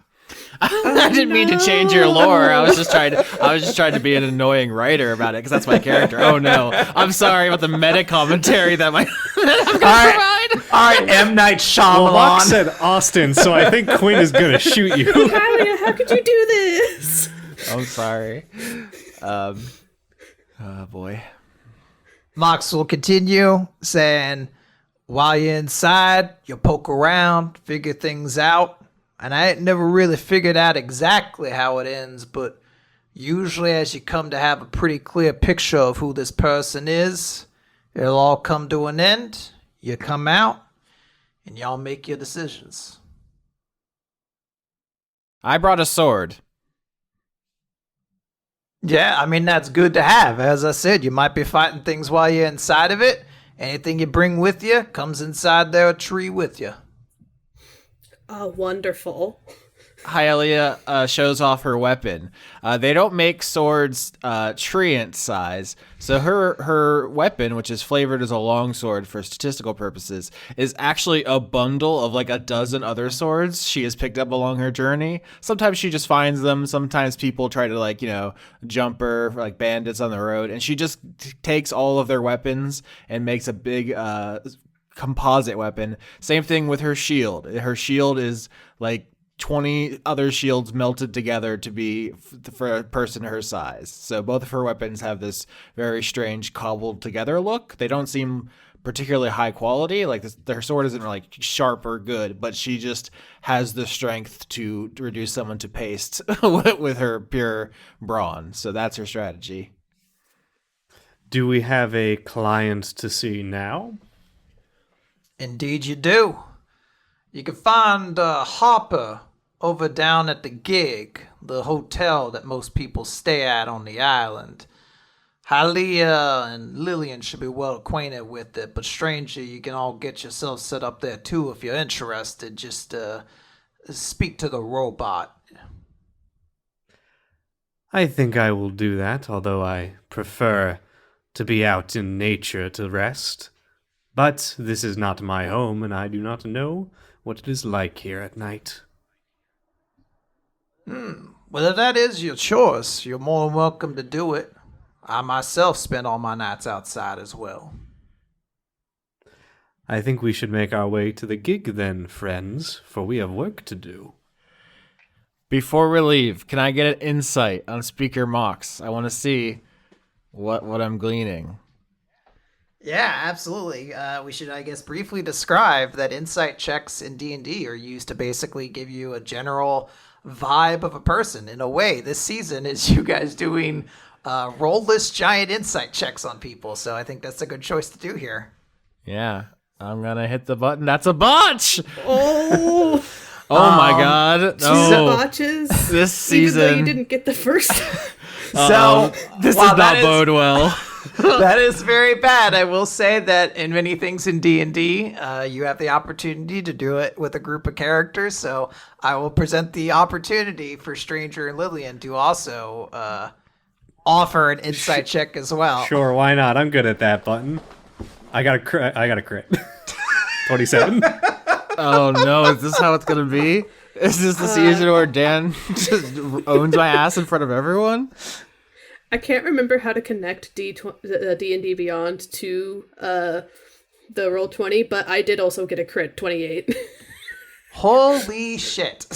I didn't mean to change your lore. I was just trying to be an annoying writer about it because that's my character. Oh no, I'm sorry about the meta commentary that I'm gonna provide. All right, M. Night Shyamalan. Well, Mox said Austin, so I think Quinn is gonna shoot you. Hialeah, how could you do this? I'm sorry. Oh boy. Mox will continue saying, while you're inside, you'll poke around, figure things out. And I ain't never really figured out exactly how it ends, but usually as you come to have a pretty clear picture of who this person is, it'll all come to an end. You come out, and y'all make your decisions. I brought a sword. Yeah, I mean, that's good to have. As I said, you might be fighting things while you're inside of it. Anything you bring with you comes inside their tree with you. Oh, wonderful. Hialeah shows off her weapon. They don't make swords Treant size, so her weapon, which is flavored as a longsword for statistical purposes, is actually a bundle of like a dozen other swords she has picked up along her journey. Sometimes she just finds them. Sometimes people try to jump her, like bandits on the road, and she just takes all of their weapons and makes a big composite weapon. Same thing with her shield. Her shield is like 20 other shields melted together to be for a person her size. So both of her weapons have this very strange cobbled together look. They don't seem particularly high quality. Like her sword isn't like sharp or good, but she just has the strength to reduce someone to paste with her pure brawn. So that's her strategy. Do we have a client to see now? Indeed you do. You can find Harper over down at the Gig, the hotel that most people stay at on the island. Hialeah and Lilian should be well acquainted with it, but strangely, you can all get yourself set up there too if you're interested. Just speak to the robot. I think I will do that, although I prefer to be out in nature to rest. But this is not my home, and I do not know what it is like here at night. Well, if that is your choice, you're more than welcome to do it. I myself spend all my nights outside as well. I think we should make our way to the Gig then, friends, for we have work to do. Before we leave, can I get an insight on Speaker Mox? I want to see what I'm gleaning. Yeah, absolutely. We should, I guess, briefly describe that insight checks in D&D are used to basically give you a general vibe of a person. In a way, this season is you guys doing roll this giant insight checks on people. So I think that's a good choice to do here. Yeah, I'm gonna hit the button. That's a botch. Oh, oh my god! Two No, botches. this season. Even though you didn't get the first. So this while does not bode well. That is very bad. I will say that in many things in D&D, you have the opportunity to do it with a group of characters. So I will present the opportunity for Stranger and Lilian to also offer an insight check as well. Sure, why not? I'm good at that button. I got a crit. 27. Oh no, is this how it's gonna be? Is this the season where Dan just owns my ass in front of everyone? I can't remember how to connect D&D Beyond to the Roll20, but I did also get a crit 28. Holy shit.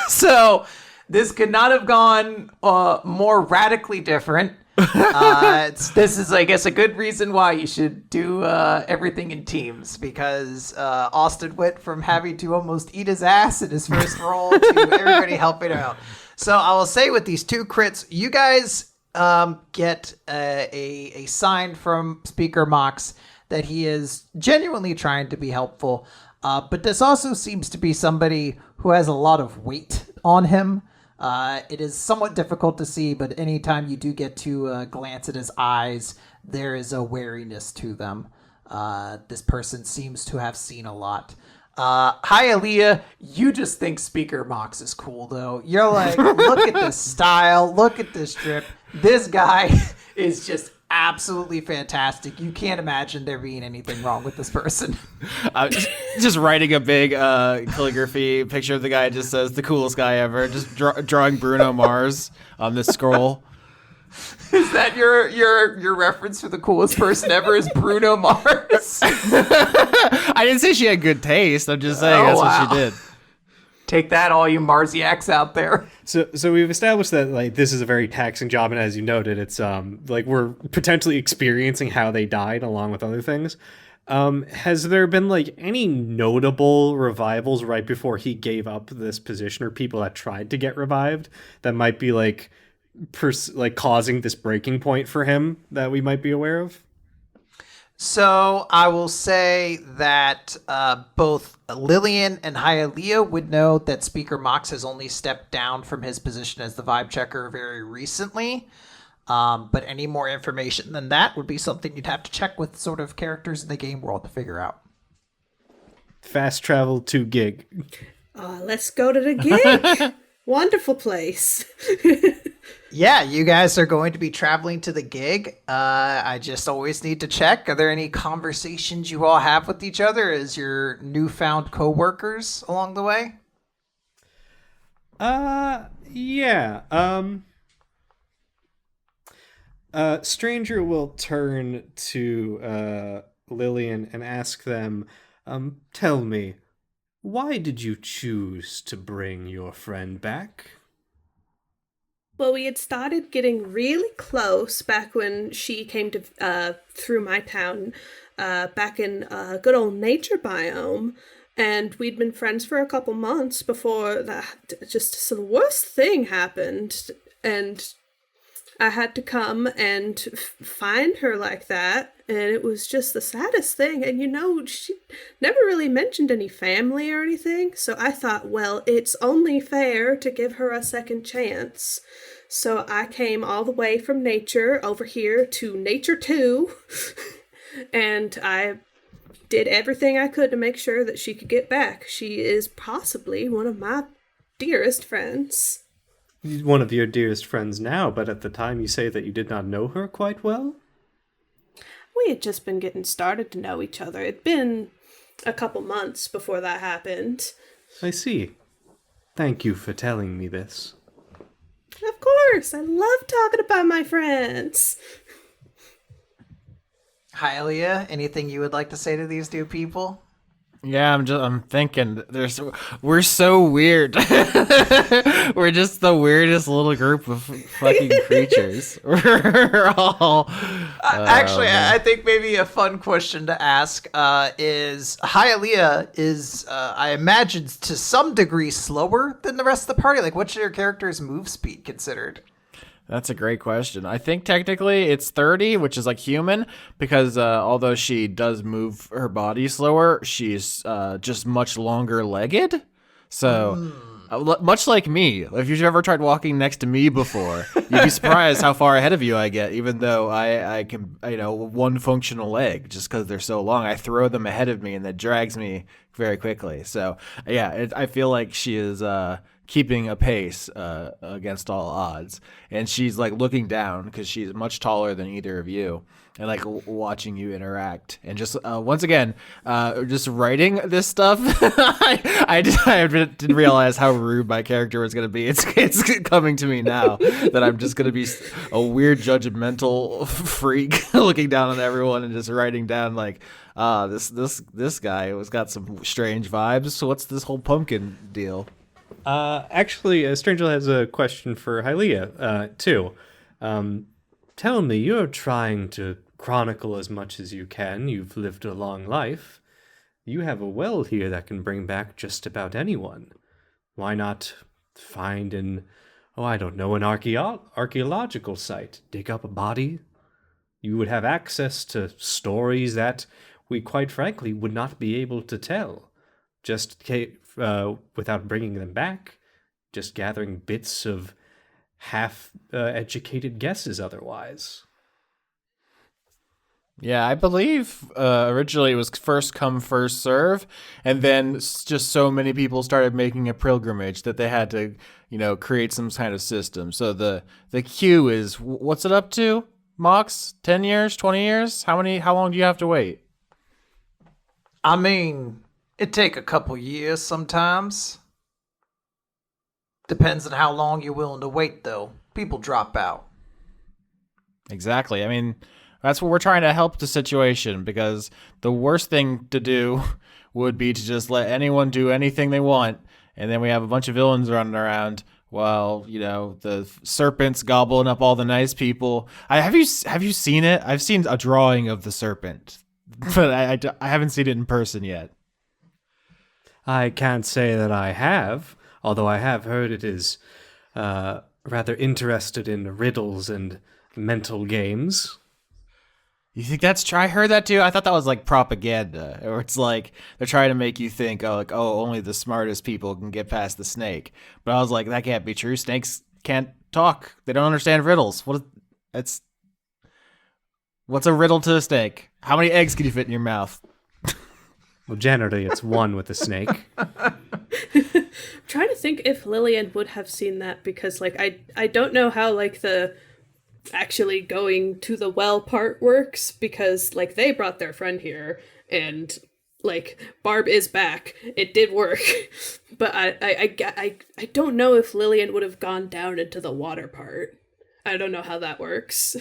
So this could not have gone more radically different. This is, I guess, a good reason why you should do everything in teams, because Austin went from having to almost eat his ass in his first roll to everybody helping out. So I will say with these 2 crits, you guys get a sign from Speaker Mox that he is genuinely trying to be helpful. But this also seems to be somebody who has a lot of weight on him. It is somewhat difficult to see, but anytime you do get to glance at his eyes, there is a wariness to them. This person seems to have seen a lot. Hialeah, you just think Speaker Mox is cool, though. You're like, look at this style, look at this drip. This guy is just absolutely fantastic. You can't imagine there being anything wrong with this person. Just writing a big calligraphy picture of the guy. It just says the coolest guy ever. Just drawing Bruno Mars on this scroll. Is that your reference for the coolest person ever is Bruno Mars? I didn't say she had good taste. I'm just saying that's what she did. Take that, all you Marsiacs out there. So we've established that like this is a very taxing job, and as you noted, it's like we're potentially experiencing how they died along with other things. Has there been like any notable revivals right before he gave up this position, or people that tried to get revived that might be like causing this breaking point for him that we might be aware of? So I will say that both Lilian and Hialeah would know that Speaker Mox has only stepped down from his position as the vibe checker very recently. But any more information than that would be something you'd have to check with sort of characters in the game world to figure out. Fast travel to gig. Let's go to the gig. Wonderful place. Yeah, you guys are going to be traveling to the gig. I just always need to check. Are there any conversations you all have with each other as your newfound co-workers along the way? Yeah. Stranger will turn to Lilian and ask them, tell me, why did you choose to bring your friend back? Well, we had started getting really close back when she came to through my town back in good old nature biome, and we'd been friends for a couple months before that. Just the worst thing happened, and I had to come and find her like that, and it was just the saddest thing. And she never really mentioned any family or anything, so I thought, well, it's only fair to give her a second chance. So I came all the way from nature over here to nature 2, and I did everything I could to make sure that she could get back. She is possibly one of my dearest friends. One of your dearest friends now, but at the time you say that you did not know her quite well? We had just been getting started to know each other. It'd been a couple months before that happened. I see. Thank you for telling me this. Of course, I love talking about my friends. Hialeah, anything you would like to say to these two people? Yeah, I'm thinking we're so weird. We're just the weirdest little group of fucking creatures. We're all actually, I think maybe a fun question to ask is Hialeah is I imagine to some degree slower than the rest of the party. Like, what's your character's move speed considered? That's a great question. I think technically it's 30, which is like human, because although she does move her body slower, she's just much longer legged. So much like me, if you've ever tried walking next to me before, you'd be surprised how far ahead of you I get, even though I can, one functional leg, just because they're so long. I throw them ahead of me and that drags me very quickly. So yeah, I feel like she is keeping a pace against all odds, and she's like looking down because she's much taller than either of you, and like watching you interact, and just once again just writing this stuff. I didn't realize how rude my character was going to be. It's coming to me now that I'm just going to be a weird judgmental freak looking down on everyone and just writing down like, this guy has got some strange vibes. So what's this whole pumpkin deal? Actually, Strangel has a question for Hialeah, too. Tell me, you're trying to chronicle as much as you can. You've lived a long life. You have a well here that can bring back just about anyone. Why not find an archaeological site, dig up a body? You would have access to stories that we, quite frankly, would not be able to tell. Just without bringing them back, just gathering bits of half-educated guesses otherwise. Yeah, I believe originally it was first come, first serve, and then just so many people started making a pilgrimage that they had to, create some kind of system. So the queue is, what's it up to, Mox? 10 years, 20 years? How long do you have to wait? I mean, it'd take a couple years sometimes. Depends on how long you're willing to wait, though. People drop out. Exactly. I mean, that's what we're trying to help the situation, because the worst thing to do would be to just let anyone do anything they want, and then we have a bunch of villains running around while, the serpent's gobbling up all the nice people. Have you seen it? I've seen a drawing of the serpent, but I haven't seen it in person yet. I can't say that I have, although I have heard it is rather interested in riddles and mental games. You think that's true? I heard that too. I thought that was like propaganda, or it's like they're trying to make you think, only the smartest people can get past the snake. But I was like, that can't be true. Snakes can't talk. They don't understand riddles. What's a riddle to a snake? How many eggs can you fit in your mouth? Well, generally, it's one with a snake. I'm trying to think if Lilian would have seen that, because I don't know how the actually going to the well part works, because they brought their friend here and Barb is back. It did work. But I don't know if Lilian would have gone down into the water part. I don't know how that works.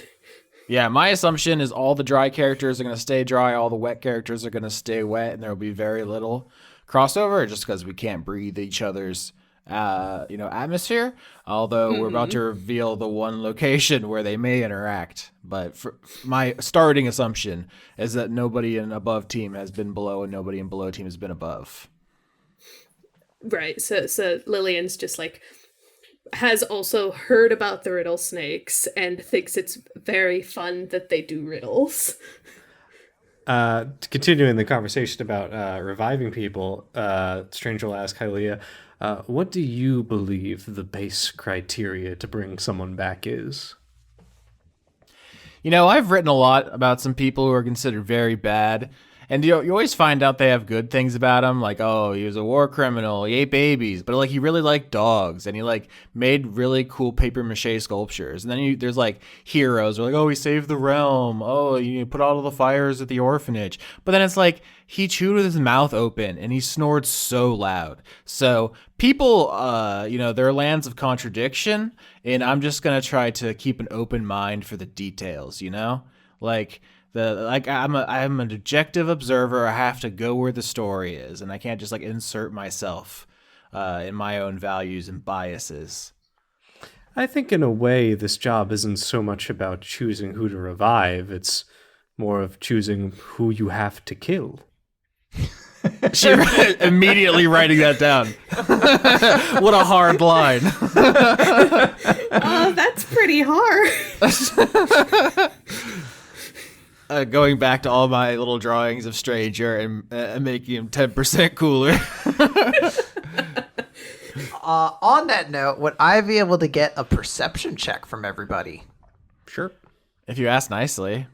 Yeah, my assumption is all the dry characters are going to stay dry, all the wet characters are going to stay wet, and there will be very little crossover, just because we can't breathe each other's atmosphere. Although we're about to reveal the one location where they may interact. But my starting assumption is that nobody in above team has been below, and nobody in below team has been above. Right. So Lillian's just has also heard about the riddle snakes and thinks it's very fun that they do riddles. Continuing the conversation about reviving people, Strange will ask Hialeah, what do you believe the base criteria to bring someone back is? I've written a lot about some people who are considered very bad, and you always find out they have good things about him, like, oh, he was a war criminal, he ate babies, but he really liked dogs, and he made really cool paper mache sculptures. And then there's heroes who are oh, he saved the realm, oh, you put out all the fires at the orphanage. But then it's he chewed with his mouth open and he snored so loud. So people, there are lands of contradiction, and I'm just gonna try to keep an open mind for the details. I'm an objective observer. I have to go where the story is, and I can't just insert myself in my own values and biases. I think in a way this job isn't so much about choosing who to revive, it's more of choosing who you have to kill. She immediately writing that down. What a hard line. That's pretty hard. Going back to all my little drawings of Stranger and making him 10% cooler. On that note, would I be able to get a perception check from everybody? Sure. If you ask nicely.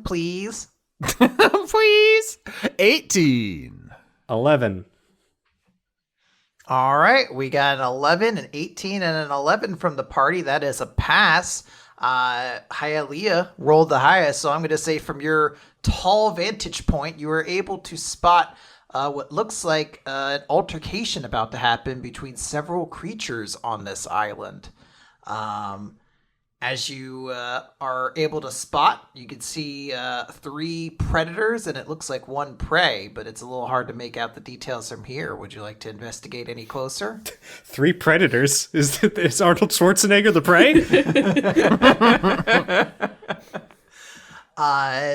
Please. Please. 18. 11. All right, we got an 11, an 18, and an 11 from the party. That is a pass. Hialeah rolled the highest, so I'm going to say from your tall vantage point, you were able to spot what looks like an altercation about to happen between several creatures on this island. As you are able to spot, you can see 3 predators, and it looks like 1 prey, but it's a little hard to make out the details from here. Would you like to investigate any closer? 3 predators. Is Arnold Schwarzenegger the prey?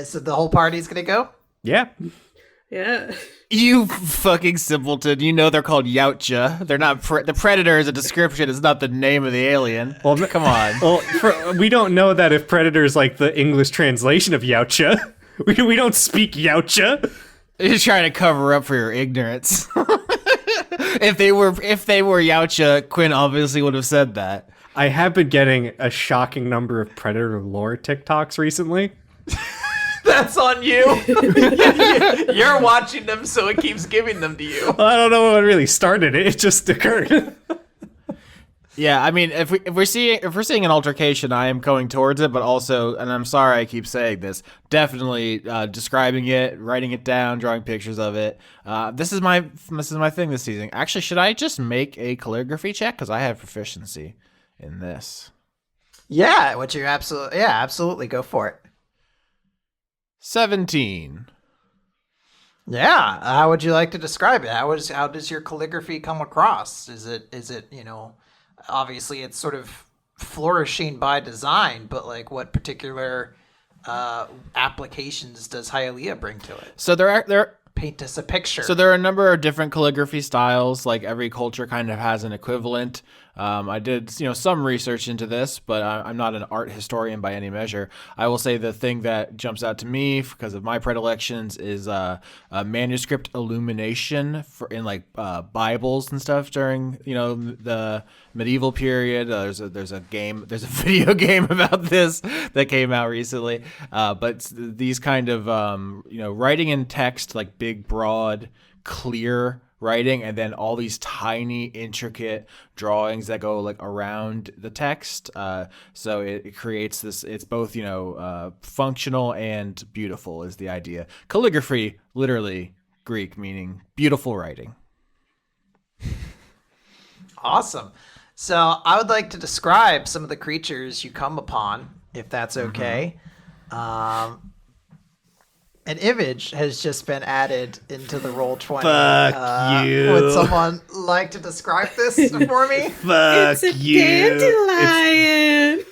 So the whole party's going to go? Yeah. Yeah. You fucking simpleton. You know they're called Yautja. They're not... the predator is a description. It's not the name of the alien. Well, come on. Well, we don't know that if predator is like the English translation of Yautja. We don't speak Yautja. You're trying to cover up for your ignorance. If they were Yautja, Quinn obviously would have said that. I have been getting a shocking number of predator lore TikToks recently. That's on you. You're watching them, so it keeps giving them to you. Well, I don't know what really started it. It just occurred. Yeah, I mean, if we're seeing an altercation, I am going towards it, but also, and I'm sorry I keep saying this, definitely describing it, writing it down, drawing pictures of it. This is my thing this season. Actually, should I just make a calligraphy check because I have proficiency in this? Yeah, absolutely go for it. 17. Yeah, how would you like to describe it? How does your calligraphy come across? Is it obviously it's sort of flourishing by design, but like what particular applications does Hialeah bring to it? So there are paint us a picture. So there are a number of different calligraphy styles. Like every culture kind of has an equivalent. I did, some research into this, but I'm not an art historian by any measure. I will say the thing that jumps out to me because of my predilections is a manuscript illumination in Bibles and stuff during the medieval period. There's a video game about this that came out recently. But these kind of writing in text, like big, broad, clear writing, and then all these tiny intricate drawings that go around the text, so it creates this. It's both functional and beautiful is the idea. Calligraphy, literally Greek, meaning beautiful writing. Awesome. So I would like to describe some of the creatures you come upon, if that's okay. An image has just been added into the Roll20. Fuck you. Would someone like to describe this for me? Fuck It's a dandelion.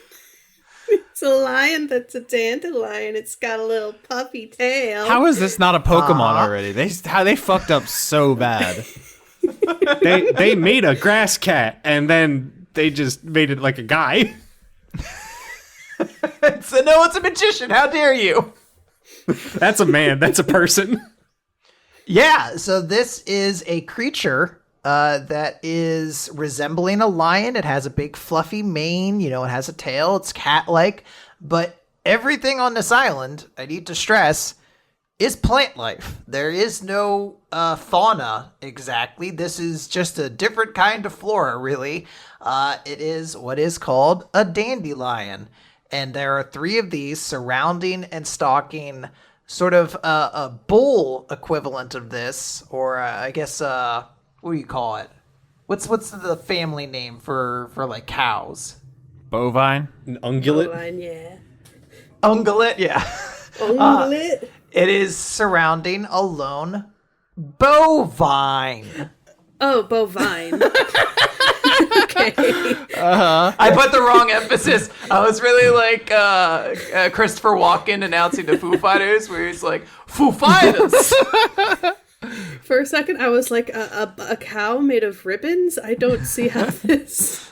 It's a lion that's a dandelion. It's got a little puffy tail. How is this not a Pokemon already? They fucked up so bad. They made a grass cat and then they just made it like a guy. It's a magician. How dare you? That's a man. That's a person. Yeah, so this is a creature that is resembling a lion. It has a big fluffy mane. It has a tail. It's cat-like. But everything on this island, I need to stress, is plant life. There is no fauna exactly. This is just a different kind of flora, really. It is what is called a dandelion. And there are 3 of these surrounding and stalking sort of a bull equivalent of this, or I guess, what do you call it? What's the family name for like cows? Bovine? An ungulate? Line, yeah. Ungulate, yeah. Ungulate. It is surrounding a lone bovine. Oh, bovine. Okay. I put the wrong emphasis. I was really like Christopher Walken announcing the Foo Fighters, where he's like, Foo Fighters! For a second, I was like, a cow made of ribbons? I don't see how this...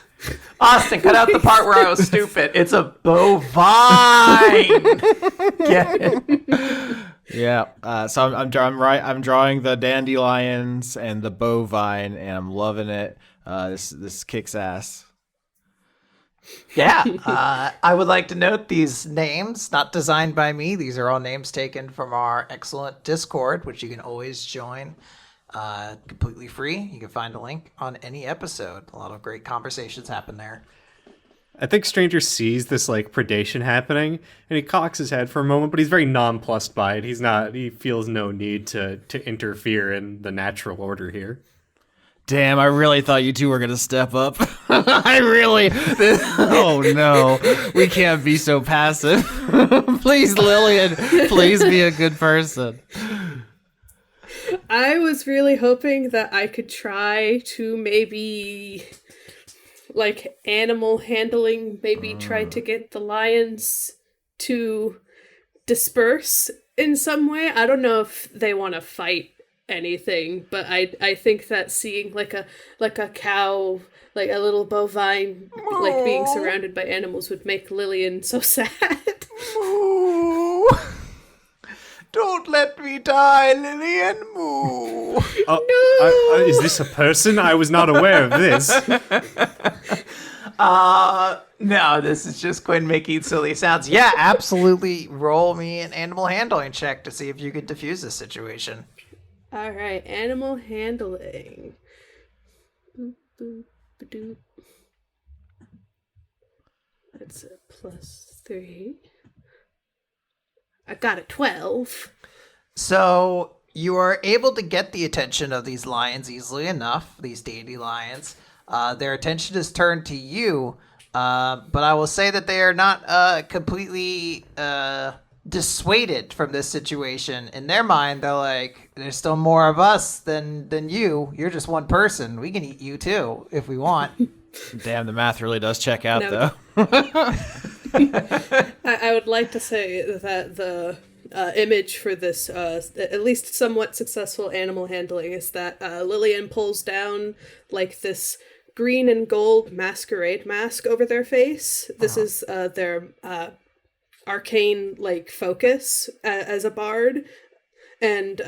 Austin, cut out the part where I was stupid. It's a bovine. Get it? Yeah. So I'm drawing the dandelions and the bovine, and I'm loving it. This kicks ass. Yeah. I would like to note these names, not designed by me. These are all names taken from our excellent Discord, which you can always join completely free. You can find a link on any episode. A lot of great conversations happen there. I think Stranger sees this like predation happening, and he cocks his head for a moment, but he's very nonplussed by it. He feels no need to interfere in the natural order here. Damn, I really thought you two were going to step up. Oh no, we can't be so passive. Please, Lilian, please be a good person. I was really hoping that I could try to maybe, like, animal handling, maybe try to get the lions to disperse in some way. I don't know if they want to fight anything, but I think that seeing like a cow, like a little bovine, like being surrounded by animals would make Lilian so sad. Moo. Don't let me die, Lilian. Moo. No! Is this a person? I was not aware of this. No, this is just Quinn making silly sounds. Yeah, absolutely. Roll me an animal handling check to see if you could defuse this situation. All right, animal handling. Boop, boop, ba-doop. That's a +3. I got a 12. So you are able to get the attention of these lions easily enough, these dandelions. Their attention is turned to you, but I will say that they are not completely dissuaded from this situation. In their mind, they're like, there's still more of us than you. You're just one person. We can eat you too if we want. Damn, the math really does check out, though. I would like to say that the image for this, at least somewhat successful animal handling, is that Lilian pulls down like this green and gold masquerade mask over their face. This is their arcane like focus as a bard, and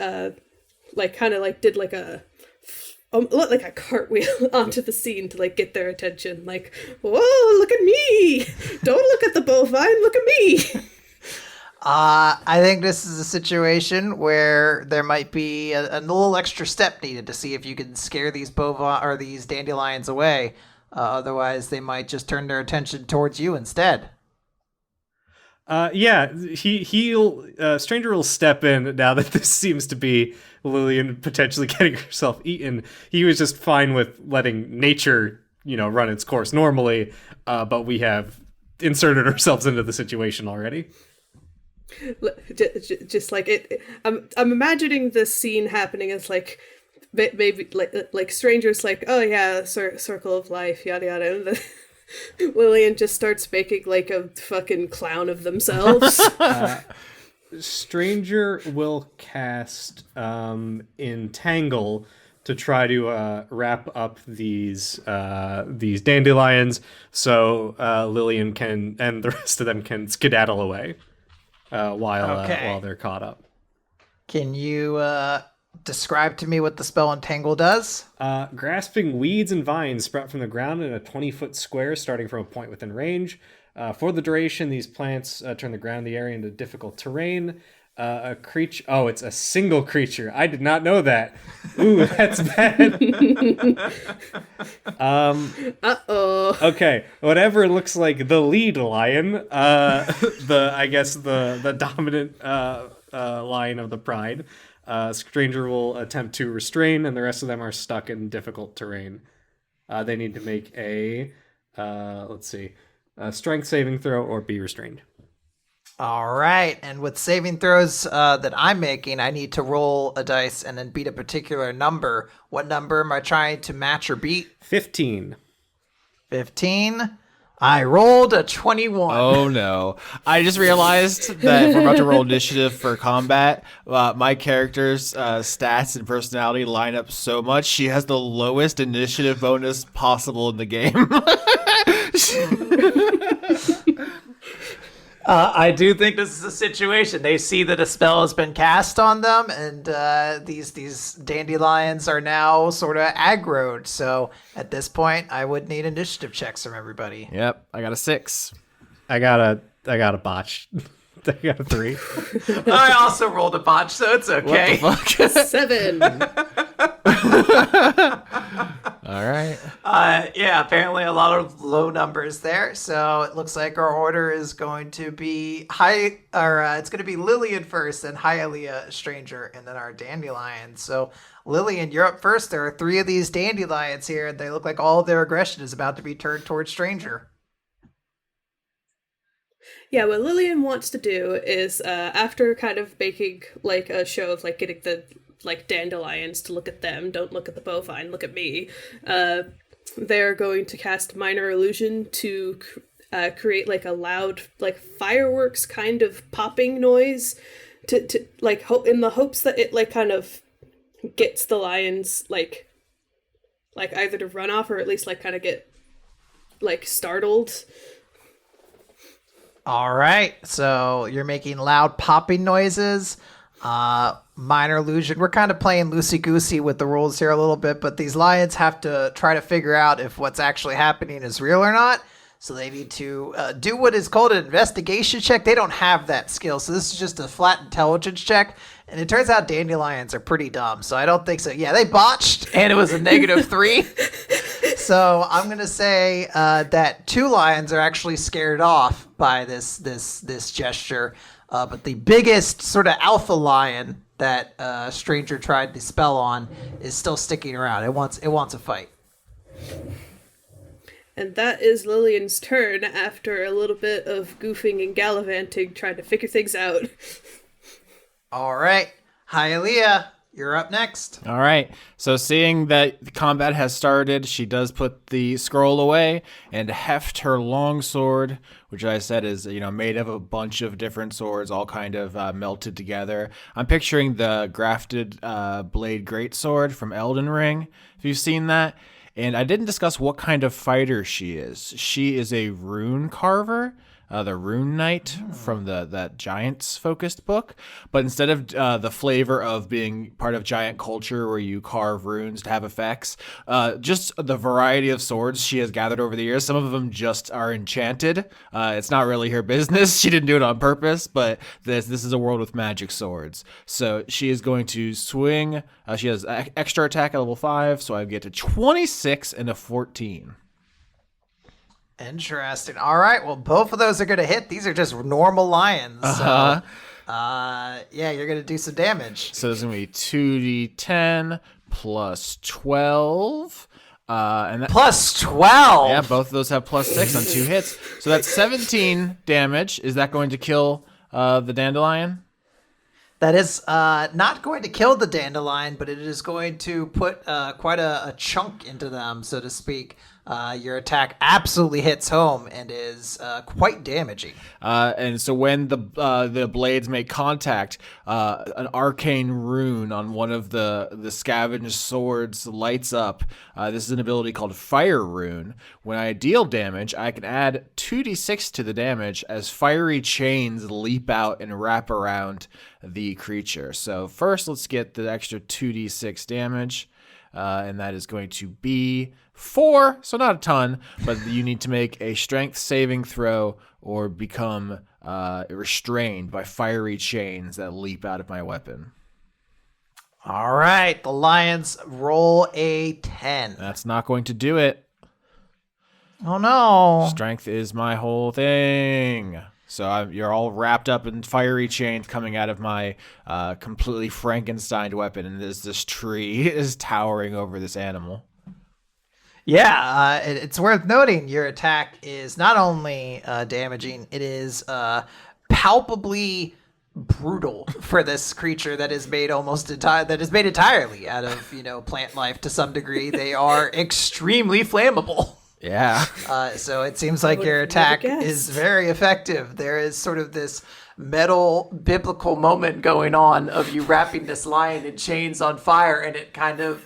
like kind of like did like a cartwheel onto the scene to like get their attention. Like, whoa, look at me! Don't look at the bovine, look at me! I think this is a situation where there might be a little extra step needed to see if you can scare these these dandelions away. Otherwise, they might just turn their attention towards you instead. Yeah, he'll Stranger will step in now that this seems to be Lilian potentially getting herself eaten. He was just fine with letting nature, run its course normally, but we have inserted ourselves into the situation already. Just like it, I'm imagining this scene happening as like maybe like Stranger's like, oh yeah, circle of life, yada yada, and then Lilian just starts making like a fucking clown of themselves. Stranger will cast Entangle to try to wrap up these dandelions, so Lilian can and the rest of them can skedaddle away while they're caught up. Can you describe to me what the spell Entangle does? Grasping weeds and vines sprout from the ground in a 20-foot square starting from a point within range. For the duration, these plants turn the ground in the area into difficult terrain. A creature... Oh, it's a single creature. I did not know that. Ooh, that's bad. Uh-oh. Okay, whatever looks like the lead lion, the dominant lion of the pride, Stranger will attempt to restrain, and the rest of them are stuck in difficult terrain. They need to make a strength saving throw or be restrained. All right, and with saving throws that I'm making, I need to roll a dice and then beat a particular number. What number am I trying to match or beat? 15. 15. I rolled a 21. Oh no. I just realized that if we're about to roll initiative for combat, my character's stats and personality line up so much. She has the lowest initiative bonus possible in the game. I do think this is a situation. They see that a spell has been cast on them, and these dandelions are now sort of aggroed. So at this point, I would need initiative checks from everybody. Yep, I got a 6. I got a botch. I got a 3. I also rolled a botch, so it's okay. What the fuck? 7. All right. Yeah, apparently a lot of low numbers there. So it looks like our order is going to be it's going to be Lilian first, and Hialeah, Stranger, and then our dandelion. So Lilian, you're up first. There are 3 of these dandelions here, and they look like all of their aggression is about to be turned towards Stranger. Yeah, what Lilian wants to do is, after kind of making, like, a show of, like, getting the, like, dandelions to look at them, don't look at the bovine, look at me, they're going to cast Minor Illusion to create, like, a loud, like, fireworks kind of popping noise to like, in the hopes that it, like, kind of gets the lions, like, either to run off or at least, like, kind of get, like, startled. All right, so you're making loud popping noises. Minor illusion. We're kind of playing loosey-goosey with the rules here a little bit, but these lions have to try to figure out if what's actually happening is real or not. So they need to do what is called an investigation check. They don't have that skill, so this is just a flat intelligence check. And it turns out dandelions are pretty dumb, so I don't think so. Yeah, they botched, and it was a -3. So I'm gonna say that 2 lions are actually scared off by this gesture, but the biggest sort of alpha lion that Stranger tried to spell on is still sticking around. It wants a fight. And that is Lillian's turn after a little bit of goofing and gallivanting, trying to figure things out. All right, Hialeah, you're up next. All right. So seeing that the combat has started, she does put the scroll away and heft her longsword, which I said is, made of a bunch of different swords, all kind of melted together. I'm picturing the grafted blade greatsword from Elden Ring, if you've seen that. And I didn't discuss what kind of fighter she is. She is a rune carver. The Rune Knight from that Giants focused book, but instead of the flavor of being part of giant culture where you carve runes to have effects, just the variety of swords she has gathered over the years. Some of them just are enchanted. It's not really her business. She didn't do it on purpose, but this is a world with magic swords. So she is going to swing. She has extra attack at level 5, so I get to 26 and a 14. Interesting. All right. Well, both of those are going to hit. These are just normal lions. So, yeah, you're going to do some damage. So there's going to be 2d10 plus 12. And that, plus 12? Yeah, both of those have plus 6 on 2 hits. So that's 17 damage. Is that going to kill the dandelion? That is not going to kill the dandelion, but it is going to put quite a chunk into them, so to speak. Your attack absolutely hits home and is quite damaging. And so when the blades make contact, an arcane rune on one of the scavenged swords lights up. This is an ability called Fire Rune. When I deal damage, I can add 2d6 to the damage as fiery chains leap out and wrap around the creature. So first, let's get the extra 2d6 damage. And that is going to be 4, so not a ton, but you need to make a strength saving throw or become restrained by fiery chains that leap out of my weapon. All right, the lions roll a 10. That's not going to do it. Oh, no. Strength is my whole thing. So you're all wrapped up in fiery chains coming out of my completely Frankenstein weapon, and this tree is towering over this animal. Yeah, it's worth noting your attack is not only damaging, it is palpably brutal for this creature that is made entirely out of plant life to some degree. They are extremely flammable. Yeah. So it seems like your attack is very effective. There is sort of this metal biblical moment going on of you wrapping this lion in chains on fire, and it kind of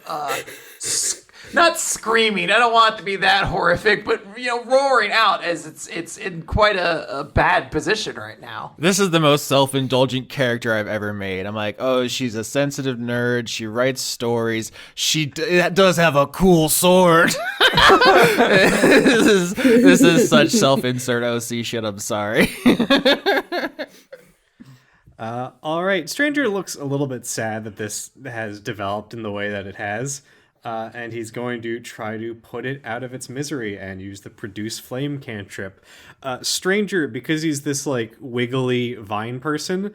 not screaming. I don't want it to be that horrific, but roaring out as it's in quite a bad position right now. This is the most self-indulgent character I've ever made. I'm like, oh, she's a sensitive nerd. She writes stories. She does have a cool sword. this is such self-insert OC shit. I'm sorry. All right. Stranger looks a little bit sad that this has developed in the way that it has. And he's going to try to put it out of its misery and use the produce flame cantrip. Stranger, because he's this like wiggly vine person,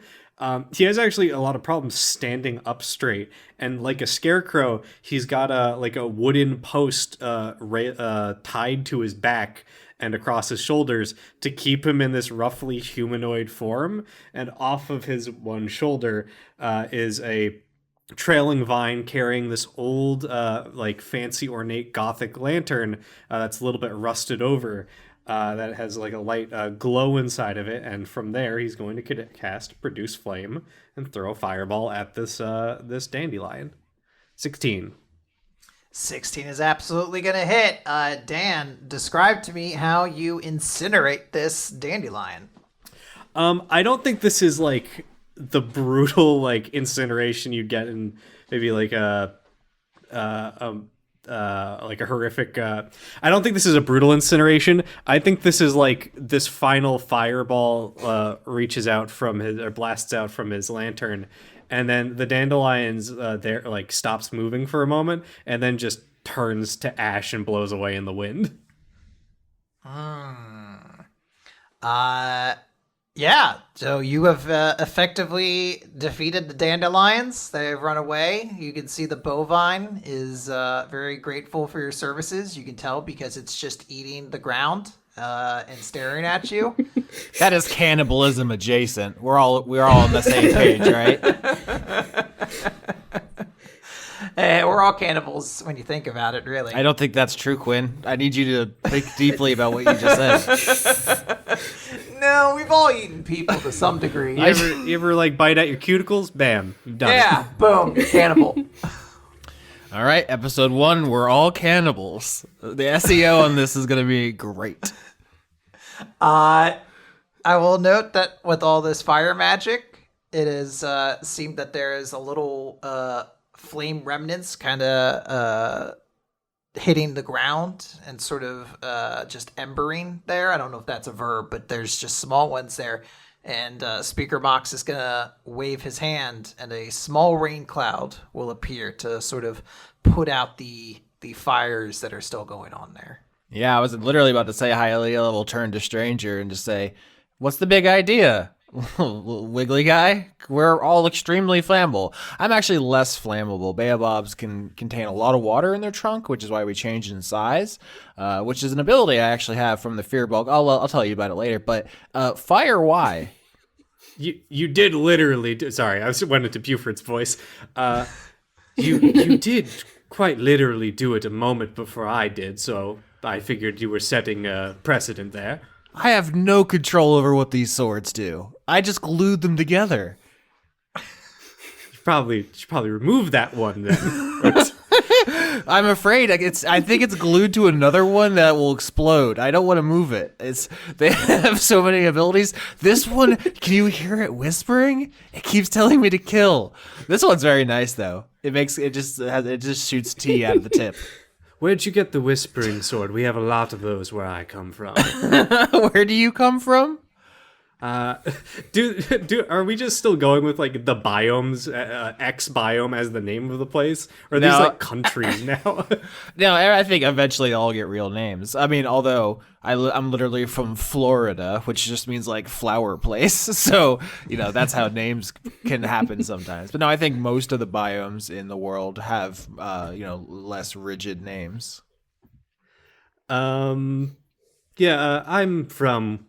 he has actually a lot of problems standing up straight. And like a scarecrow, he's got a wooden post tied to his back and across his shoulders to keep him in this roughly humanoid form. And off of his one shoulder is a trailing vine carrying this old fancy ornate gothic lantern that's a little bit rusted over, that has like a light glow inside of it, and from there he's going to cast produce flame and throw a fireball at this dandelion. 16 is absolutely gonna hit. Dan, describe to me how you incinerate this dandelion. I don't think this is like the brutal like incineration you get in maybe like a horrific I don't think this is a brutal incineration. I think this is like this final fireball reaches out from his, or blasts out from his lantern, and then the dandelion's there like stops moving for a moment and then just turns to ash and blows away in the wind. Yeah, so you have effectively defeated the dandelions. They've run away. You can see the bovine is very grateful for your services. You can tell because it's just eating the ground and staring at you. That is cannibalism adjacent. We're all on the same page, right? We're all cannibals when you think about it, really. I don't think that's true, Quinn. I need you to think deeply about what you just said. No, we've all eaten people to some degree. You ever like bite at your cuticles? Bam, you've done it. Yeah, boom, cannibal. All right, episode 1, we're all cannibals. The SEO on this is going to be great. I will note that with all this fire magic, it is seemed that there is a little flame remnants kind of hitting the ground and sort of just embering there. I don't know if that's a verb, but there's just small ones there. And Speaker Mox is going to wave his hand, and a small rain cloud will appear to sort of put out the fires that are still going on there. Yeah, I was literally about to say Hialeah will turn to Stranger and just say, what's the big idea? Wiggly guy, we're all extremely flammable. I'm actually less flammable. Baobabs can contain a lot of water in their trunk, which is why we changed in size, which is an ability I actually have from the Fear Bulk. I'll tell you about it later, but fire, why? You did literally sorry, I went into Buford's voice. You did quite literally do it a moment before I did, so I figured you were setting a precedent there. I have no control over what these swords do. I just glued them together. You should probably remove that one then. I'm afraid I think it's glued to another one that will explode. I don't want to move it. They have so many abilities. This one, can you hear it whispering? It keeps telling me to kill. This one's very nice though. It just shoots tea out of the tip. Where'd you get the whispering sword? We have a lot of those where I come from. Where do you come from? Are we just still going with like the biomes, X biome as the name of the place? Or are these like countries now? No, I think eventually they'll all get real names. I mean, although I'm literally from Florida, which just means like flower place. So, that's how names can happen sometimes. But no, I think most of the biomes in the world have, less rigid names. I'm from,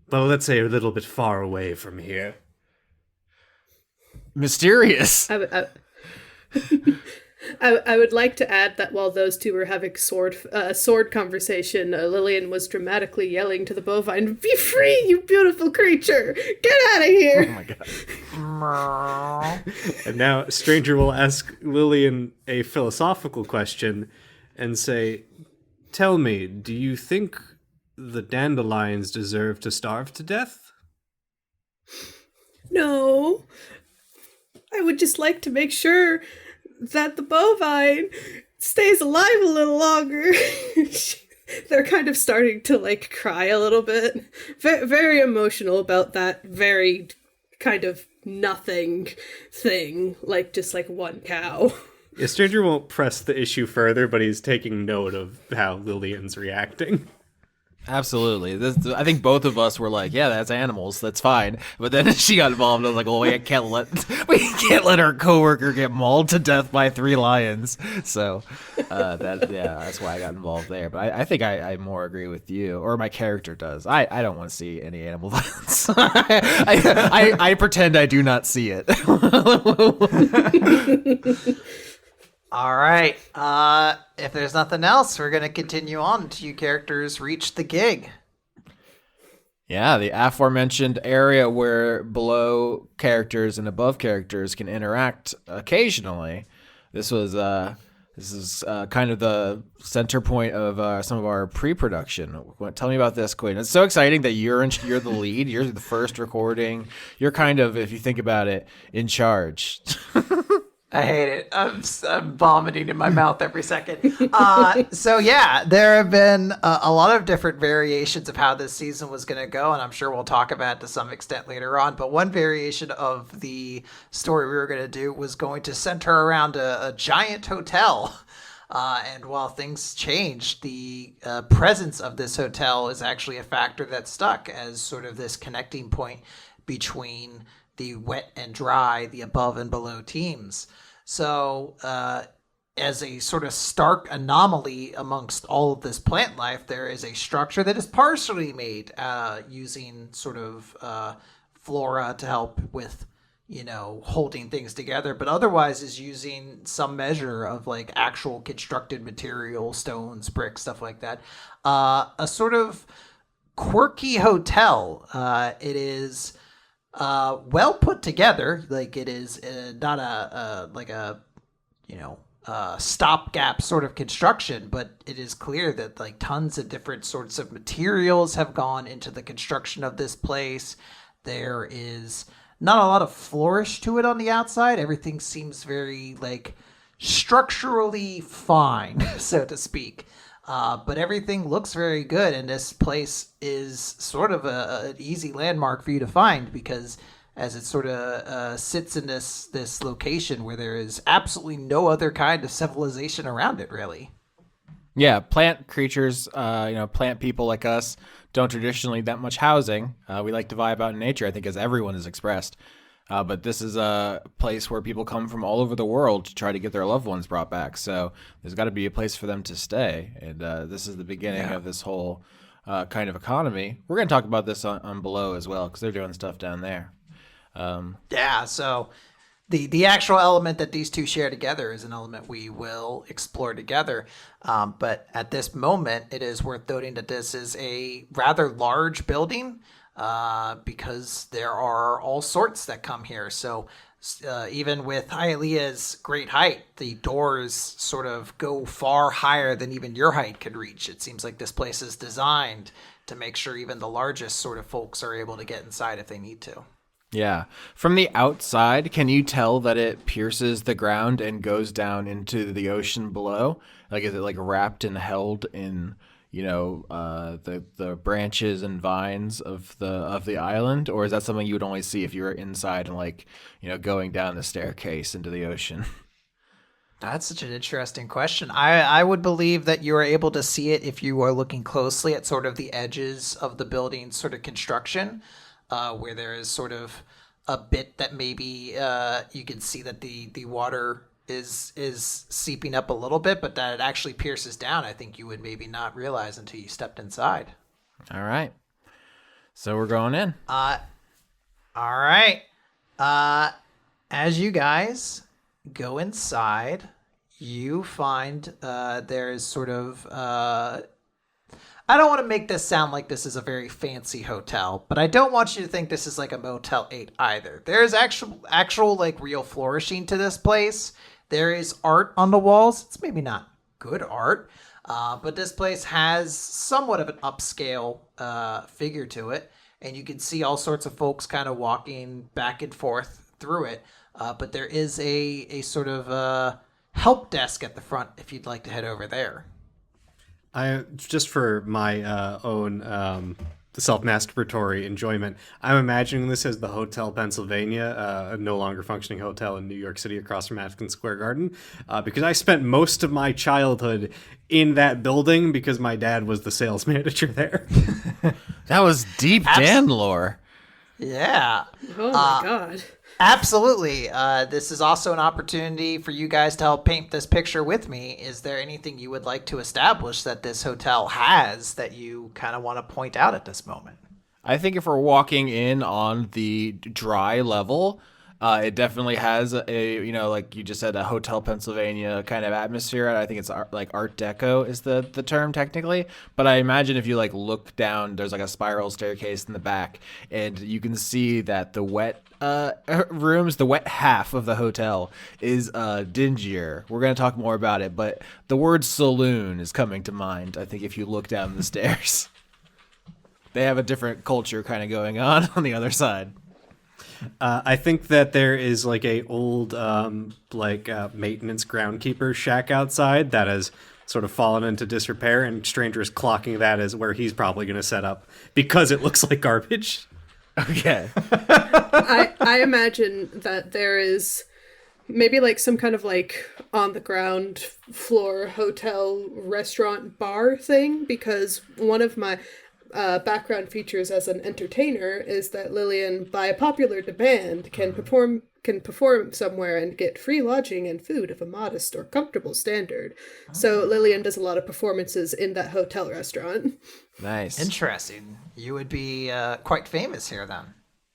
well, let's say a little bit far away from here. Mysterious. I would like to add that while those two were having sword conversation, Lilian was dramatically yelling to the bovine, "Be free, you beautiful creature! Get out of here!" Oh my god. And now Stranger will ask Lilian a philosophical question and say, "Tell me, do you think the dandelions deserve to starve to death?" No. I would just like to make sure that the bovine stays alive a little longer. They're kind of starting to, like, cry a little bit. Very emotional about that very kind of nothing thing. Like, just like one cow. Yeah, Stranger won't press the issue further, but he's taking note of how Lilian's reacting. Absolutely. I think both of us were like, yeah, that's animals. That's fine. But then she got involved. I was like, well, we can't let our coworker get mauled to death by 3 lions. So that's why I got involved there. But I think I more agree with you, or my character does. I don't want to see any animal violence. I pretend I do not see it. All right. If there's nothing else, we're going to continue on to you characters reach the gig. Yeah, the aforementioned area where below characters and above characters can interact occasionally. This is kind of the center point of some of our pre-production. Tell me about this, Quinn. It's so exciting that you're the lead. You're the first recording. You're kind of, if you think about it, in charge. I hate it. I'm vomiting in my mouth every second. So yeah, there have been a lot of different variations of how this season was going to go, and I'm sure we'll talk about it to some extent later on. But one variation of the story we were going to do was going to center around a giant hotel. And while things changed, the presence of this hotel is actually a factor that stuck as sort of this connecting point between the wet and dry, the above and below teams. So as a sort of stark anomaly amongst all of this plant life, there is a structure that is partially made using sort of flora to help with, holding things together, but otherwise is using some measure of like actual constructed material, stones, bricks, stuff like that. A sort of quirky hotel. It is well put together. Like it is not a stopgap sort of construction, but it is clear that like tons of different sorts of materials have gone into the construction of this place. There is not a lot of flourish to it on the outside. Everything seems very like structurally fine, so to speak. But everything looks very good, and this place is sort of an easy landmark for you to find because as it sort of sits in this location where there is absolutely no other kind of civilization around it, really. Yeah, plant creatures, plant people like us don't traditionally that much housing. We like to vibe out in nature, I think, as everyone has expressed. But this is a place where people come from all over the world to try to get their loved ones brought back. So there's got to be a place for them to stay. And this is the beginning of this whole kind of economy. We're going to talk about this on below as well because they're doing stuff down there. So the actual element that these two share together is an element we will explore together. But at this moment, it is worth noting that this is a rather large building. Because there are all sorts that come here. So even with Hialeah's great height, the doors sort of go far higher than even your height could reach. It seems like this place is designed to make sure even the largest sort of folks are able to get inside if they need to. Yeah. From the outside, can you tell that it pierces the ground and goes down into the ocean below? Like, is it like wrapped and held in the branches and vines of the island, or is that something you would only see if you were inside and going down the staircase into the ocean? That's such an interesting question. I would believe that you are able to see it if you are looking closely at sort of the edges of the building sort of construction, where there is sort of a bit that maybe you can see that the water is seeping up a little bit, but that it actually pierces down. I think you would maybe not realize until you stepped inside. All right. So we're going in. All right. As you guys go inside, you find there's sort of I don't want to make this sound like this is a very fancy hotel, but I don't want you to think this is like a Motel 8 either. There's actual like real flourishing to this place. There is art on the walls. It's maybe not good art, but this place has somewhat of an upscale figure to it, and you can see all sorts of folks kind of walking back and forth through it. But there is a sort of help desk at the front if you'd like to head over there. I just for my own self-masturbatory enjoyment, I'm imagining this as the Hotel Pennsylvania, a no longer functioning hotel in New York City across from Madison Square Garden, because I spent most of my childhood in that building because my dad was the sales manager there. That was deep Dan lore. Yeah. Oh my god. Absolutely. This is also an opportunity for you guys to help paint this picture with me. Is there anything you would like to establish that this hotel has that you kind of want to point out at this moment? I think if we're walking in on the dry level, it definitely has a, you know, like you just said, a Hotel Pennsylvania kind of atmosphere. I think it's like Art Deco is the term technically. But I imagine if you like look down, there's like a spiral staircase in the back, and you can see that the wet rooms, the wet half of the hotel is dingier. We're going to talk more about it, but the word saloon is coming to mind, I think, if you look down the stairs. They have a different culture kind of going on the other side. I think that there is like a old maintenance groundkeeper shack outside that has sort of fallen into disrepair, and Stranger is clocking that as where he's probably going to set up because it looks like garbage. Okay. I imagine that there is maybe like some kind of like on the ground floor hotel restaurant bar thing, because one of my background features as an entertainer is that Lilian, by a popular demand, can perform somewhere and get free lodging and food of a modest or comfortable standard. So Lilian does a lot of performances in that hotel restaurant. Nice. Interesting. You would be quite famous here then.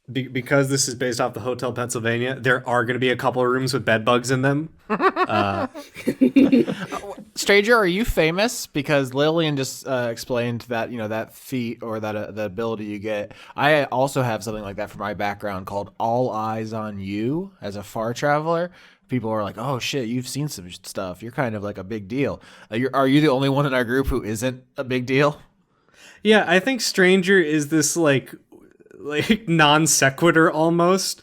Because this is based off the Hotel Pennsylvania, there are going to be a couple of rooms with bed bugs in them. Stranger, are you famous? Because Lilian just explained that, you know, that feat or that the ability you get. I also have something like that for my background called All Eyes on You as a far traveler. People are like, oh shit, you've seen some stuff. You're kind of like a big deal. Are you the only one in our group who isn't a big deal? Yeah, I think Stranger is this like non sequitur almost.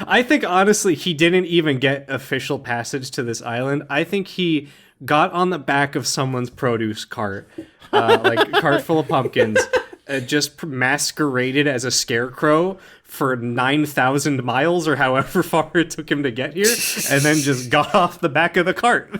I think honestly he didn't even get official passage to this island. I think he got on the back of someone's produce cart, like a cart full of pumpkins, just masqueraded as a scarecrow for 9,000 miles or however far it took him to get here, and then just got off the back of the cart.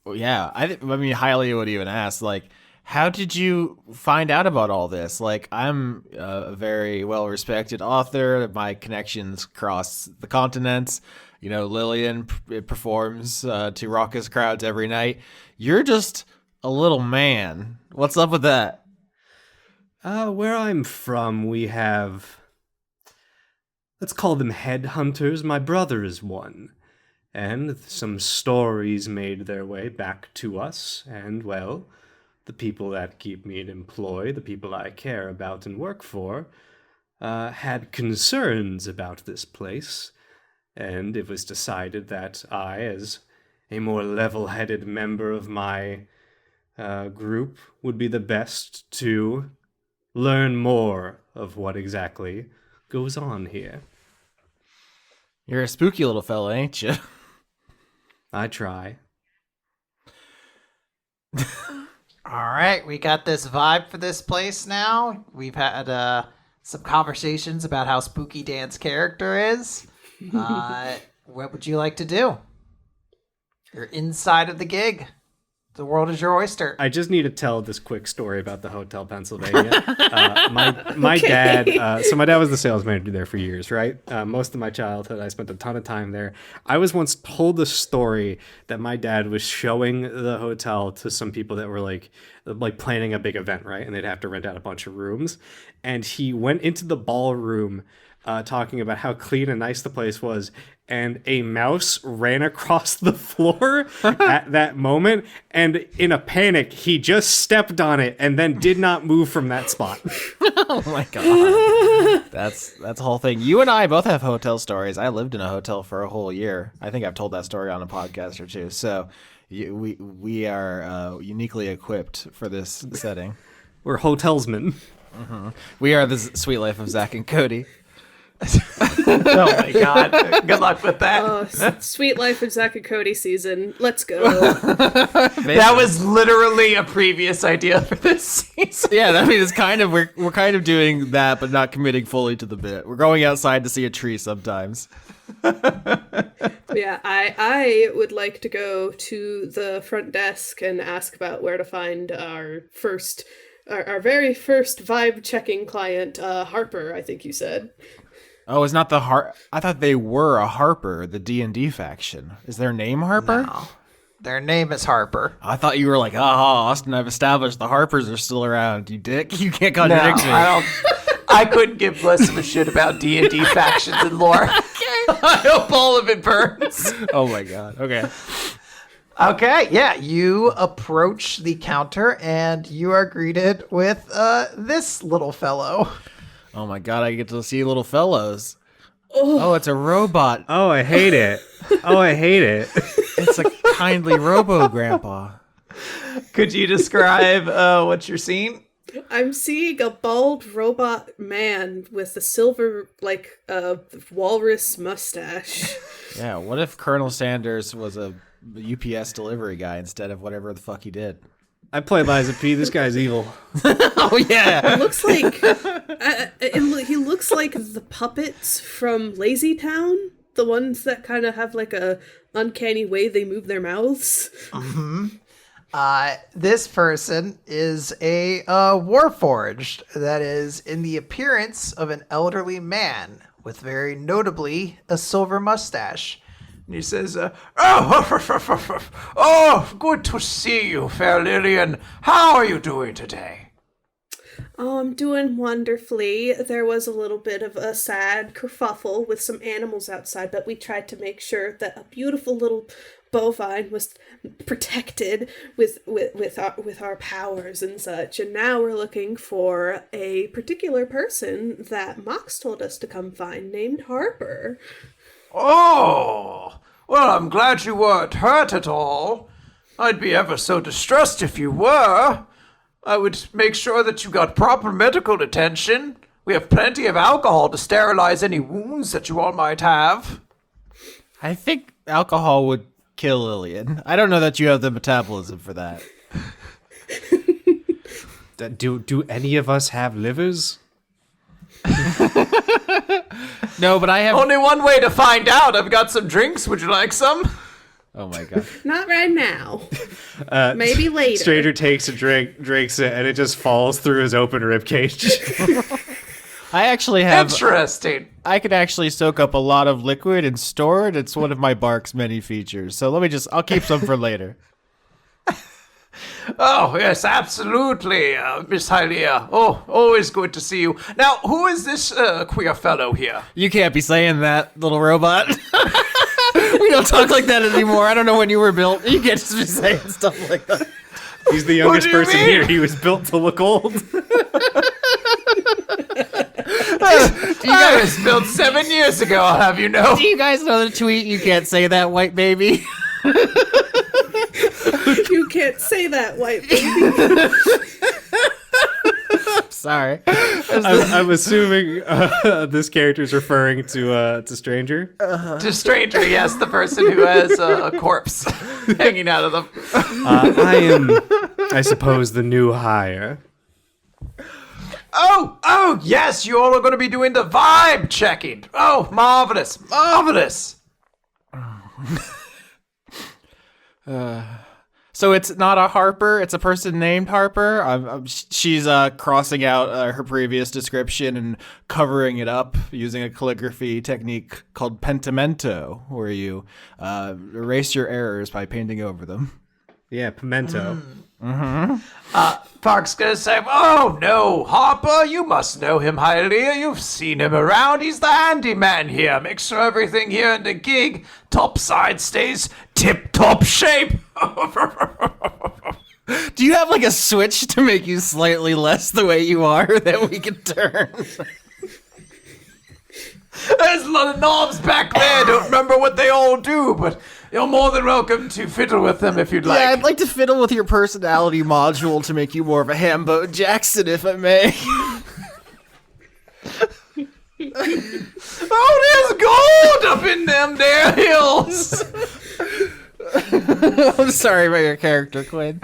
Well, yeah, I mean, Hialeah would even ask, like, how did you find out about all this? Like, I'm a very well-respected author. My connections cross the continents. You know, Lilian performs to raucous crowds every night. You're just a little man. What's up with that? Where I'm from, we have, let's call them headhunters. My brother is one. And some stories made their way back to us, and, well, the people that keep me in employ, the people I care about and work for, had concerns about this place, and it was decided that I, as a more level-headed member of my group, would be the best to learn more of what exactly goes on here. You're a spooky little fella, ain't you? I try. All right, we got this vibe for this place now. We've had some conversations about how spooky Dan's character is. What would you like to do? You're inside of the gig. The world is your oyster. I just need to tell this quick story about the Hotel Pennsylvania. My dad, so my dad was the sales manager there for years, right? Most of my childhood, I spent a ton of time there. I was once told the story that my dad was showing the hotel to some people that were like planning a big event, right? And they'd have to rent out a bunch of rooms. And he went into the ballroom talking about how clean and nice the place was. and a mouse ran across the floor at that moment, and in a panic, he just stepped on it and then did not move from that spot. Oh my god. That's the whole thing. You and I both have hotel stories. I lived in a hotel for a whole year. I think I've told that story on a podcast or two. So we are uniquely equipped for this setting. We're hotelsmen. Mm-hmm. We are the sweet life of Zach and Cody. Oh my god. Good luck with that. Oh, Sweet Life of Zack and Cody season. Let's go. That was literally a previous idea for this season. Yeah, I mean, it's kind of we're kind of doing that, but not committing fully to the bit. We're going outside to see a tree sometimes. Yeah, I would like to go to the front desk and ask about where to find our very first vibe checking client, Harper, I think you said. Oh, it's not the I thought they were a Harper, the D&D faction. Is their name Harper? No. Their name is Harper. I thought you were like, Austin, I've established the Harpers are still around. You dick. You can't contradict me. I couldn't give less of a shit about D&D factions and lore. I hope all of it burns. Oh my god. Okay. Okay, yeah, you approach the counter and you are greeted with this little fellow. Oh my god, I get to see little fellows. Oh, it's a robot. Oh, I hate it. It's a kindly robo-grandpa. Could you describe what you're seeing? I'm seeing a bald robot man with a silver, walrus mustache. Yeah, what if Colonel Sanders was a UPS delivery guy instead of whatever the fuck he did? I play Liza P. This guy's evil. Oh yeah. It looks like he looks like the puppets from Lazy Town, the ones that kind of have like a uncanny way they move their mouths. Mm-hmm. This person is a Warforged that is in the appearance of an elderly man with very notably a silver mustache. And he says, oh, good to see you, fair Lilian. How are you doing today? Oh, I'm doing wonderfully. There was a little bit of a sad kerfuffle with some animals outside, but we tried to make sure that a beautiful little bovine was protected with our powers and such. And now we're looking for a particular person that Mox told us to come find named Harper. Oh, well, I'm glad you weren't hurt at all. I'd be ever so distressed if you were. I would make sure that you got proper medical attention. We have plenty of alcohol to sterilize any wounds that you all might have. I think alcohol would kill Lilian. I don't know that you have the metabolism for that. Do any of us have livers? No, but I have... Only one way to find out. I've got some drinks. Would you like some? Oh my god. Not right now. Maybe later. Stranger takes a drink, drinks it, and it just falls through his open ribcage. I actually have... Interesting. I could actually soak up a lot of liquid and store it. It's one of my bark's many features. So I'll keep some for later. Oh, yes, absolutely, Miss Hialeah. Oh, always good to see you. Now, who is this queer fellow here? You can't be saying that, little robot. We don't talk like that anymore. I don't know when you were built. You can't just be saying stuff like that. He's the youngest person here. He was built to look old. I was built 7 years ago, I'll have you know. Do you guys know the tweet, "You can't say that, white baby"? You can't say that, white baby. Sorry. I'm assuming this character is referring to Stranger. To Stranger, yes, the person who has a corpse hanging out of them. I am, I suppose, the new hire. Oh, yes, you all are going to be doing the vibe checking. Oh, marvelous. So it's not a Harper, it's a person named Harper. She's crossing out her previous description and covering it up using a calligraphy technique called pentimento, where you erase your errors by painting over them. Yeah, pimento. Park's gonna say, "Oh no, Harper, you must know him, Hialeah. You've seen him around. He's the handyman here. Makes sure everything here in the gig topside stays tip-top shape." Do you have like a switch to make you slightly less the way you are that we can turn? There's a lot of knobs back there. Don't remember what they all do, but you're more than welcome to fiddle with them if you'd like. Yeah, I'd like to fiddle with your personality module to make you more of a Hambo Jackson, if I may. Oh, there's gold up in them there hills. I'm sorry about your character, Quinn.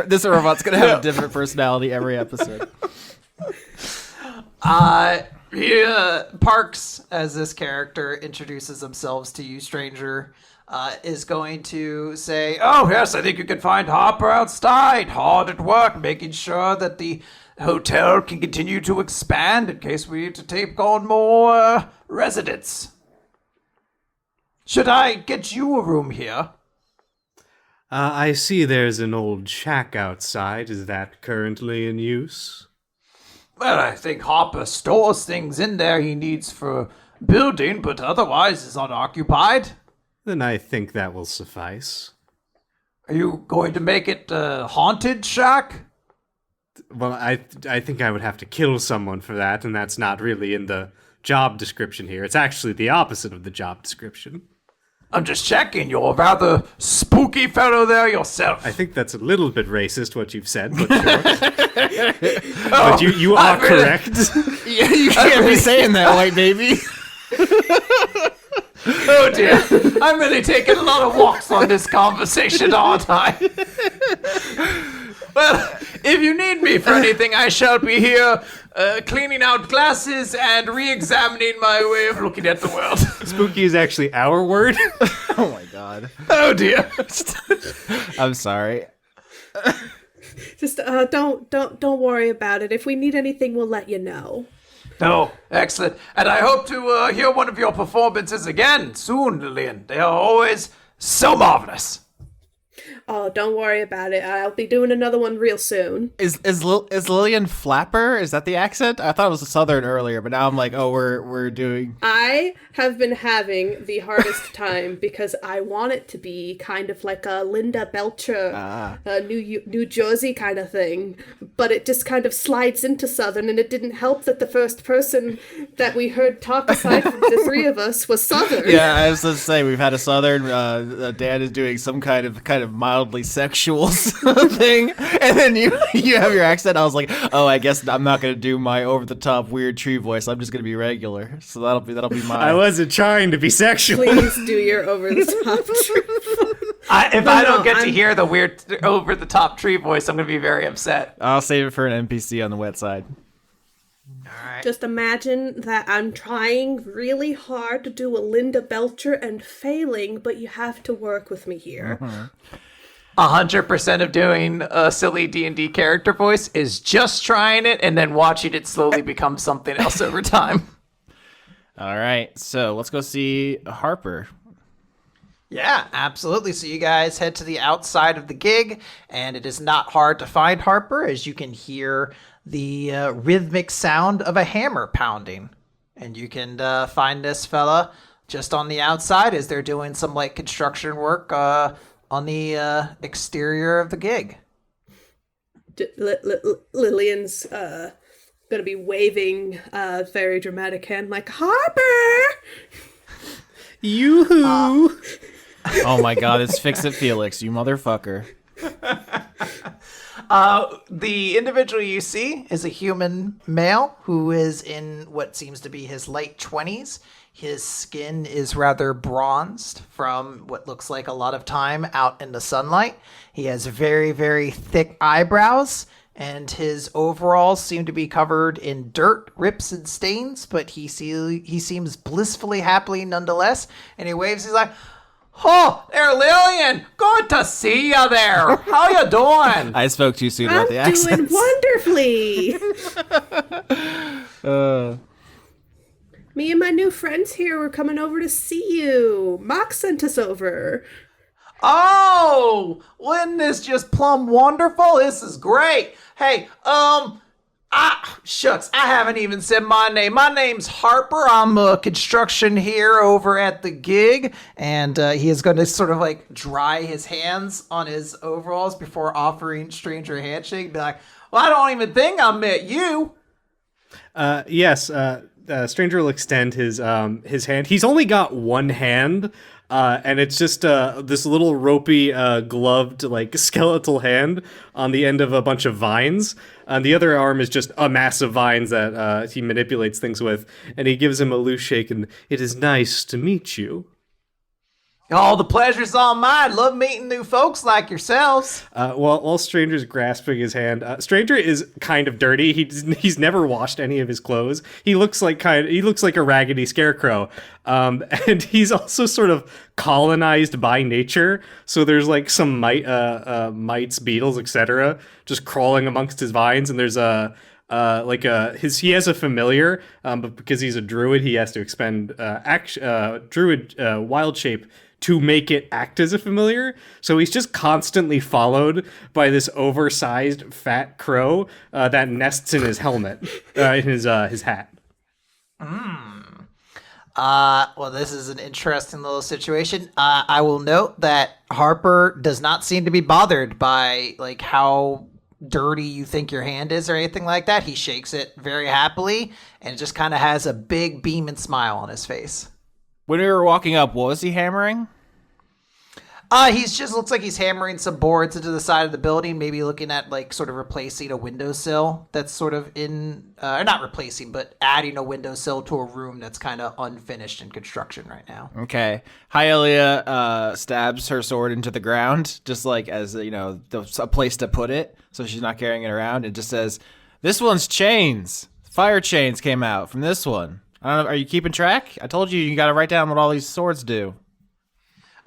This robot's gonna have a different personality every episode. Parks, as this character introduces themselves to you, stranger, is going to say, "Oh, yes, I think you can find Harper outside, hard at work, making sure that the hotel can continue to expand in case we need to take on more residents. Should I get you a room here?" I see there's an old shack outside. Is that currently in use? Well, I think Harper stores things in there he needs for building, but otherwise is unoccupied. Then I think that will suffice. Are you going to make it a haunted shack? Well, I think I would have to kill someone for that, and that's not really in the job description here. It's actually the opposite of the job description. I'm just checking. You're a rather spooky fellow there yourself. I think that's a little bit racist what you've said, but sure. But you are correct. Yeah, you can't be saying that, white baby. Oh dear. I'm really taking a lot of walks on this conversation, aren't I? Well, if you need me for anything, I shall be here cleaning out glasses and re-examining my way of looking at the world. Spooky is actually our word. Oh my god. Oh dear. I'm sorry. Just don't worry about it. If we need anything, we'll let you know. Oh, excellent. And I hope to hear one of your performances again soon, Lilian. They are always so marvelous. Oh, don't worry about it. I'll be doing another one real soon. Is Lilian Flapper? Is that the accent? I thought it was a Southern earlier, but now I'm like, oh, we're doing. I have been having the hardest time because I want it to be kind of like a Linda Belcher, New Jersey kind of thing, but it just kind of slides into Southern, and it didn't help that the first person that we heard talk aside from the three of us was Southern. Yeah, I was going to say we've had a Southern. Dan is doing some kind of mildly sexual thing, and then you have your accent. I was like, oh, I guess I'm not going to do my over the top weird tree voice. I'm just going to be regular. So that'll be my. I wasn't trying to be sexual. Please do your over the top tree. If I don't get to hear the weird over the top tree voice, I'm going to be very upset. I'll save it for an NPC on the wet side. Just imagine that I'm trying really hard to do a Linda Belcher and failing, but you have to work with me here. 100% of doing a silly D&D character voice is just trying it and then watching it slowly become something else over time. All right, so let's go see Harper. Yeah, absolutely. So you guys head to the outside of the gig, and it is not hard to find Harper, as you can hear the rhythmic sound of a hammer pounding. And you can find this fella just on the outside as they're doing some light construction work on the exterior of the gig. Lilian's gonna be waving a very dramatic hand like, Harper! Yoo-hoo! Oh my god, it's Fix It Felix, you motherfucker. The individual you see is a human male who is in what seems to be his late 20s. His skin is rather bronzed from what looks like a lot of time out in the sunlight. He has very, very thick eyebrows, and his overalls seem to be covered in dirt, rips, and stains, but he seems blissfully happy nonetheless, and he waves, he's like, "Oh, there, Lilian! Good to see you there! How you doing?" I spoke too soon about the I'm accents. doing wonderfully! Me and my new friends here were coming over to see you. Mox sent us over. Oh, wasn't this just plumb wonderful? This is great. Hey, shucks, I haven't even said my name. My name's Harper. I'm a construction here over at the gig, and he is going to sort of like dry his hands on his overalls before offering Stranger a handshake. Be like, well, I don't even think I met you. Yes, Stranger will extend his hand. He's only got one hand, and it's just this little ropey, gloved, like skeletal hand on the end of a bunch of vines. And the other arm is just a mass of vines that he manipulates things with. And he gives him a loose shake, and it is nice to meet you. Oh, the pleasure's all mine. Love meeting new folks like yourselves. While Stranger's grasping his hand, Stranger is kind of dirty. He's never washed any of his clothes. He looks like a raggedy scarecrow, and he's also sort of colonized by nature. So there's like some mites, beetles, etc., just crawling amongst his vines, and there's he has a familiar, but because he's a druid, he has to expend druid wild shape to make it act as a familiar. So he's just constantly followed by this oversized fat crow that nests in his helmet, in his hat. Well, this is an interesting little situation. I will note that Harper does not seem to be bothered by like how dirty you think your hand is or anything like that. He shakes it very happily and just kind of has a big beaming smile on his face. When we were walking up, what was he hammering? He's just looks like he's hammering some boards into the side of the building, maybe looking at like sort of replacing a windowsill that's sort of or not replacing, but adding a windowsill to a room that's kind of unfinished in construction right now. Okay. Hialeah stabs her sword into the ground, just like as, a place to put it, so she's not carrying it around, and just says, "This one's chains. Fire chains came out from this one. I don't know, are you keeping track? I told you got to write down what all these swords do."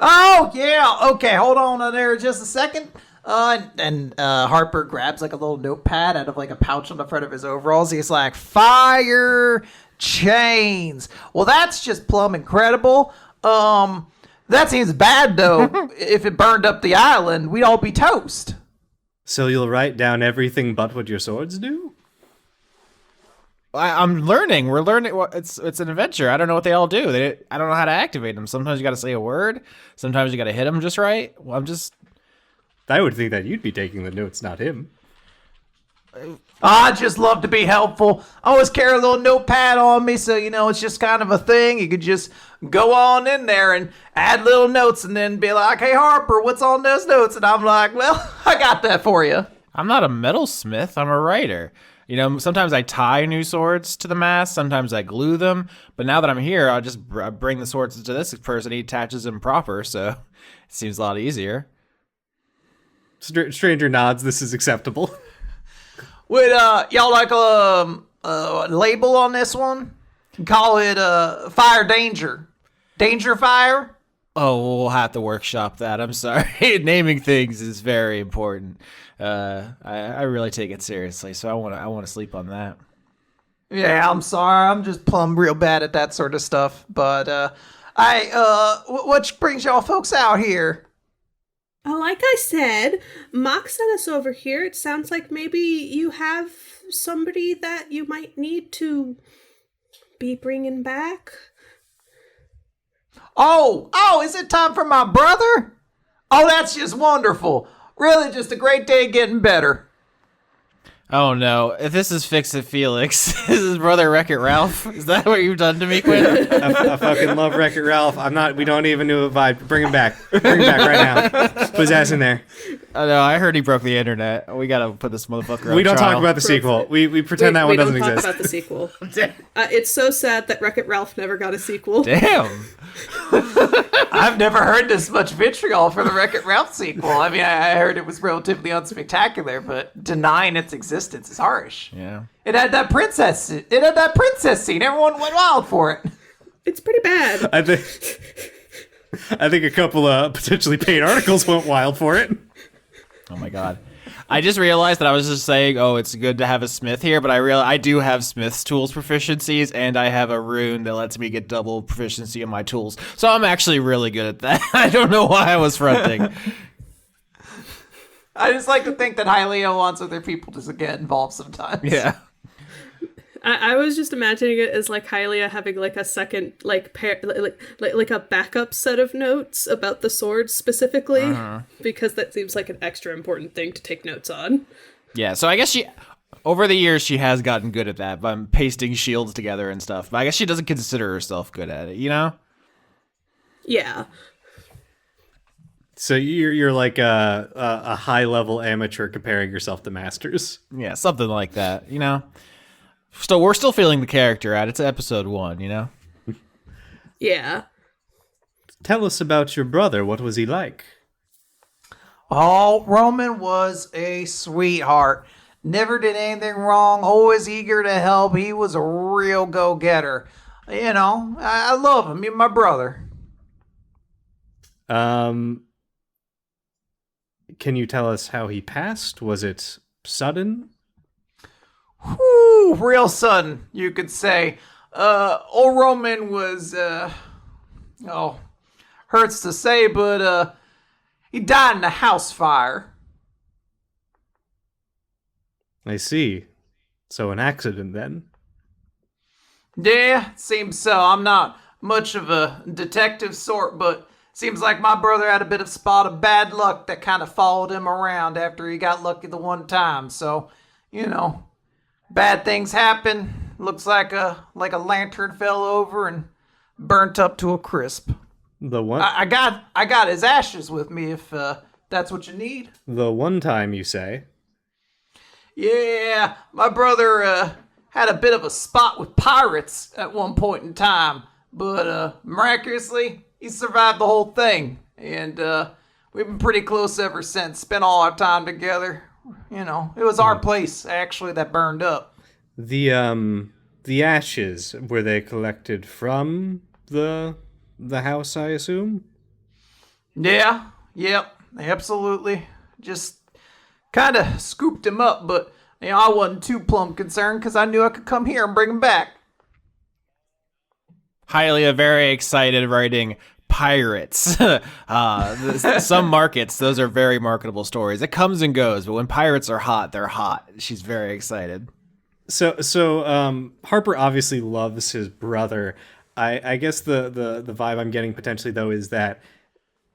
Oh, yeah. Okay, hold on there just a second. And Harper grabs like a little notepad out of like a pouch on the front of his overalls. He's like, "Fire chains. Well, that's just plumb incredible. That seems bad, though. If it burned up the island, we'd all be toast." So you'll write down everything but what your swords do? I'm learning. We're learning. It's an adventure. I don't know what they all do. I don't know how to activate them. Sometimes you got to say a word. Sometimes you got to hit them just right. Well, I would think that you'd be taking the notes, not him. I just love to be helpful. I always carry a little notepad on me, so it's just kind of a thing. You could just go on in there and add little notes, and then be like, "Hey Harper, what's on those notes?" And I'm like, "Well, I got that for you." I'm not a metalsmith. I'm a writer. Sometimes I tie new swords to the mast. Sometimes I glue them. But now that I'm here, I'll just bring the swords to this person. He attaches them proper, so it seems a lot easier. Stranger nods. This is acceptable. Would y'all like a label on this one? Call it Fire Danger. Danger Fire? Oh, we'll have to workshop that. I'm sorry. Naming things is very important. I really take it seriously, so I want to sleep on that. Yeah, I'm sorry. I'm just plumb real bad at that sort of stuff. But what brings y'all folks out here? Like I said, Mox sent us over here. It sounds like maybe you have somebody that you might need to be bringing back. Oh, is it time for my brother? Oh, that's just wonderful. Really just a great day getting better. Oh no, if this is Fix It Felix, this is Brother Wreck-It Ralph. Is that what you've done to me, Quinn? I fucking love Wreck-It Ralph. We don't even do a vibe. Bring him back. Bring him back right now. Put his ass in there. Oh no, I heard he broke the internet. We gotta put this motherfucker on We don't trial. talk about the sequel. We pretend that one doesn't exist. We don't talk about the sequel. It's so sad that Wreck-It Ralph never got a sequel. Damn. I've never heard this much vitriol for the Wreck-It Ralph sequel. I mean, I heard it was relatively unspectacular, but denying its existence is harsh. Yeah. It had that princess scene. Everyone went wild for it. It's pretty bad. I think a couple of potentially paid articles went wild for it. Oh my god. I just realized that I was just saying, oh, it's good to have a smith here, but I do have smith's tools proficiencies, and I have a rune that lets me get double proficiency in my tools. So I'm actually really good at that. I don't know why I was fronting. I just like to think that Hialeah wants other people to get involved sometimes. Yeah. I was just imagining it as like Hialeah having like a second like pair like a backup set of notes about the swords specifically, because that seems like an extra important thing to take notes on. Yeah, so I guess over the years she has gotten good at that by pasting shields together and stuff. But I guess she doesn't consider herself good at it, you know? Yeah. So you're like a high level amateur comparing yourself to masters. Yeah, something like that, you know? We're still feeling the character out. It's episode 1, you know? Yeah. Tell us about your brother. What was he like? Oh, Roman was a sweetheart. Never did anything wrong. Always eager to help. He was a real go-getter. You know, I love him. He's my brother. Can you tell us how he passed? Was it sudden? Whew, real sudden, you could say. Old Roman was, hurts to say, but, he died in a house fire. I see. So an accident then? Yeah, seems so. I'm not much of a detective sort, but seems like my brother had a bit of spot of bad luck that kind of followed him around after he got lucky the one time. So, you know, bad things happen. Looks like a lantern fell over and burnt up to a crisp. The one I got his ashes with me if that's what you need. the one time you say. Yeah, my brother had a bit of a spot with pirates at one point in time, but miraculously he survived the whole thing, and we've been pretty close ever since. Spent all our time together. You know, it was our place actually that burned up. The ashes, were they collected from the house, I assume? Yeah, yep, absolutely. Just kind of scooped him up, but you know, I wasn't too plumb concerned because I knew I could come here and bring him back. Hialeah very excited writing pirates. Some markets, those are very marketable stories. It comes and goes, but when pirates are hot, they're hot. She's very excited. So Harper obviously loves his brother. I guess the vibe I'm getting potentially though is that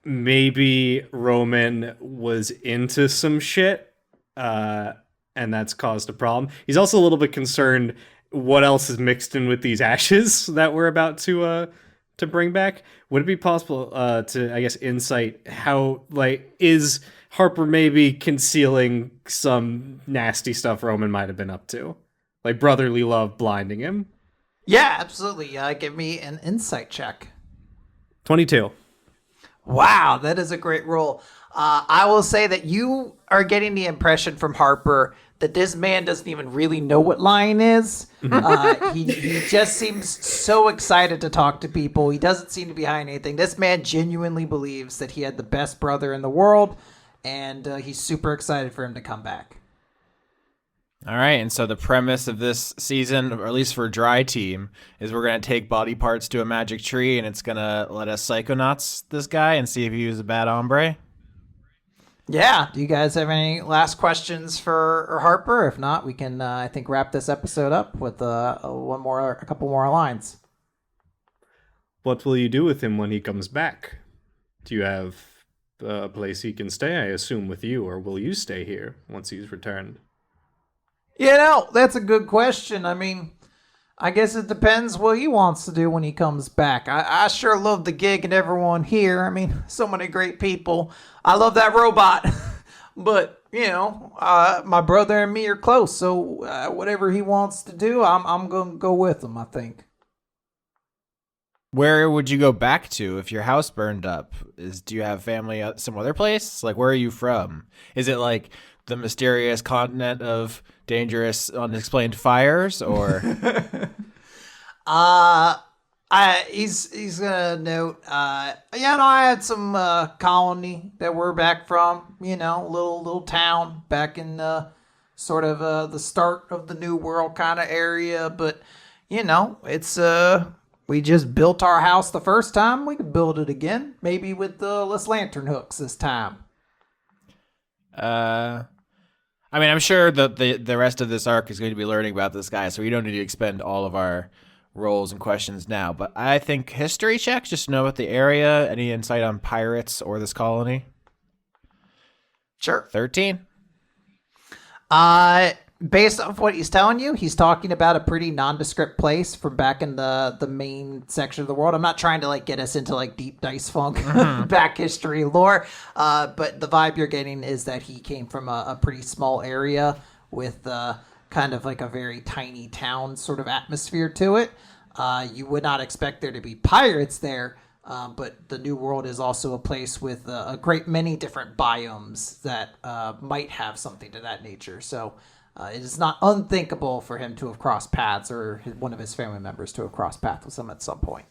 maybe Roman was into some shit, and that's caused a problem. He's also a little bit concerned what else is mixed in with these ashes that we're about to bring back. Would it be possible to, I guess, insight how, like, is Harper maybe concealing some nasty stuff Roman might have been up to? Like brotherly love blinding him? Yeah, absolutely. Give me an insight check. 22. Wow, that is a great roll. I will say that you are getting the impression from Harper that this man doesn't even really know what lying is. He just seems so excited to talk to people. He doesn't seem to be hiding anything. This man genuinely believes that he had the best brother in the world, and he's super excited for him to come back. All right, and so the premise of this season, or at least for Dry Team, is we're going to take body parts to a magic tree, and it's going to let us psychonauts this guy and see if he was a bad hombre. Yeah. Do you guys have any last questions for Harper? If not, we can, I think, wrap this episode up with a couple more lines. What will you do with him when he comes back? Do you have a place he can stay, I assume, with you, or will you stay here once he's returned? You know, that's a good question. I mean, I guess it depends what he wants to do when he comes back. I sure love the gig and everyone here. I mean, so many great people. I love that robot. But, you know, my brother and me are close. So whatever he wants to do, I'm going to go with him, I think. Where would you go back to if your house burned up? Do you have family at some other place? Like, where are you from? Is it like the mysterious continent of dangerous, unexplained fires, or? I He's gonna note. I had some colony that we're back from. Little town back in sort of the start of the New World kind of area. But it's we just built our house the first time. We could build it again, maybe with less lantern hooks this time. I'm sure that the rest of this arc is going to be learning about this guy, so we don't need to expend all of our roles and questions now. But I think history check, just to know about the area, any insight on pirates or this colony. Sure. 13. Based off what he's telling you, he's talking about a pretty nondescript place from back in the main section of the world. I'm not trying to get us into deep dice funk back history lore, but the vibe you're getting is that he came from a pretty small area with kind of a very tiny town sort of atmosphere to it. You would not expect there to be pirates there, but the New World is also a place with a great many different biomes that might have something to that nature. So it is not unthinkable for him to have crossed paths, or one of his family members to have crossed paths with him at some point.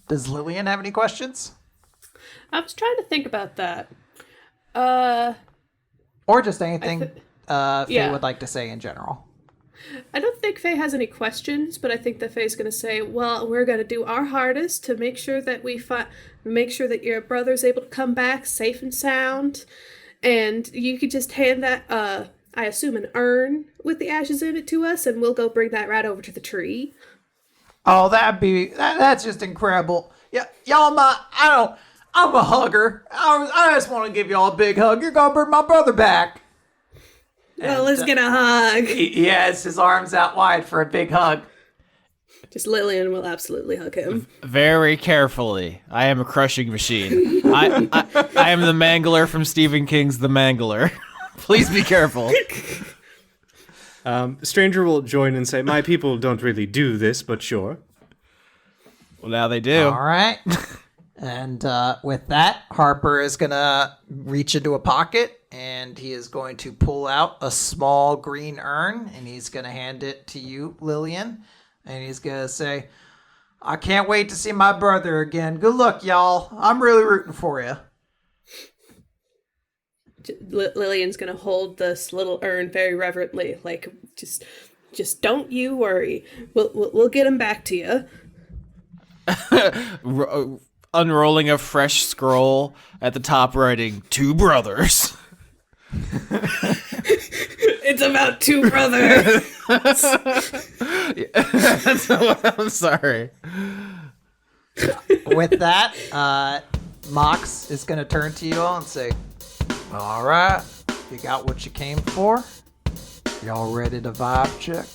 Does Lilian have any questions? I was trying to think about that. Or just anything Faye would like to say in general. I don't think Faye has any questions, but I think that Faye's going to say, well, we're going to do our hardest to make sure that make sure that your brother's able to come back safe and sound. And you could just hand that, I assume, an urn with the ashes in it to us, and we'll go bring that right over to the tree. Oh, that's just incredible. Yeah, y'all, I'm a hugger. I just want to give y'all a big hug. You're going to bring my brother back. Well, let's get a hug. He has his arms out wide for a big hug. Just Lilian will absolutely hug him. Very carefully. I am a crushing machine. I am the Mangler from Stephen King's The Mangler. Please be careful. Stranger will join and say, my people don't really do this, but sure. Well, now they do. All right. And with that, Harper is going to reach into a pocket, and he is going to pull out a small green urn, and he's going to hand it to you, Lilian. And he's going to say, I can't wait to see my brother again. Good luck, y'all. I'm really rooting for you. Lillian's going to hold this little urn very reverently, just don't you worry. We'll get him back to you. Unrolling a fresh scroll at the top, writing 2 brothers. It's about 2 brothers. I'm sorry. With that, Mox is going to turn to you all and say, all right, you got what you came for? Y'all ready to vibe check?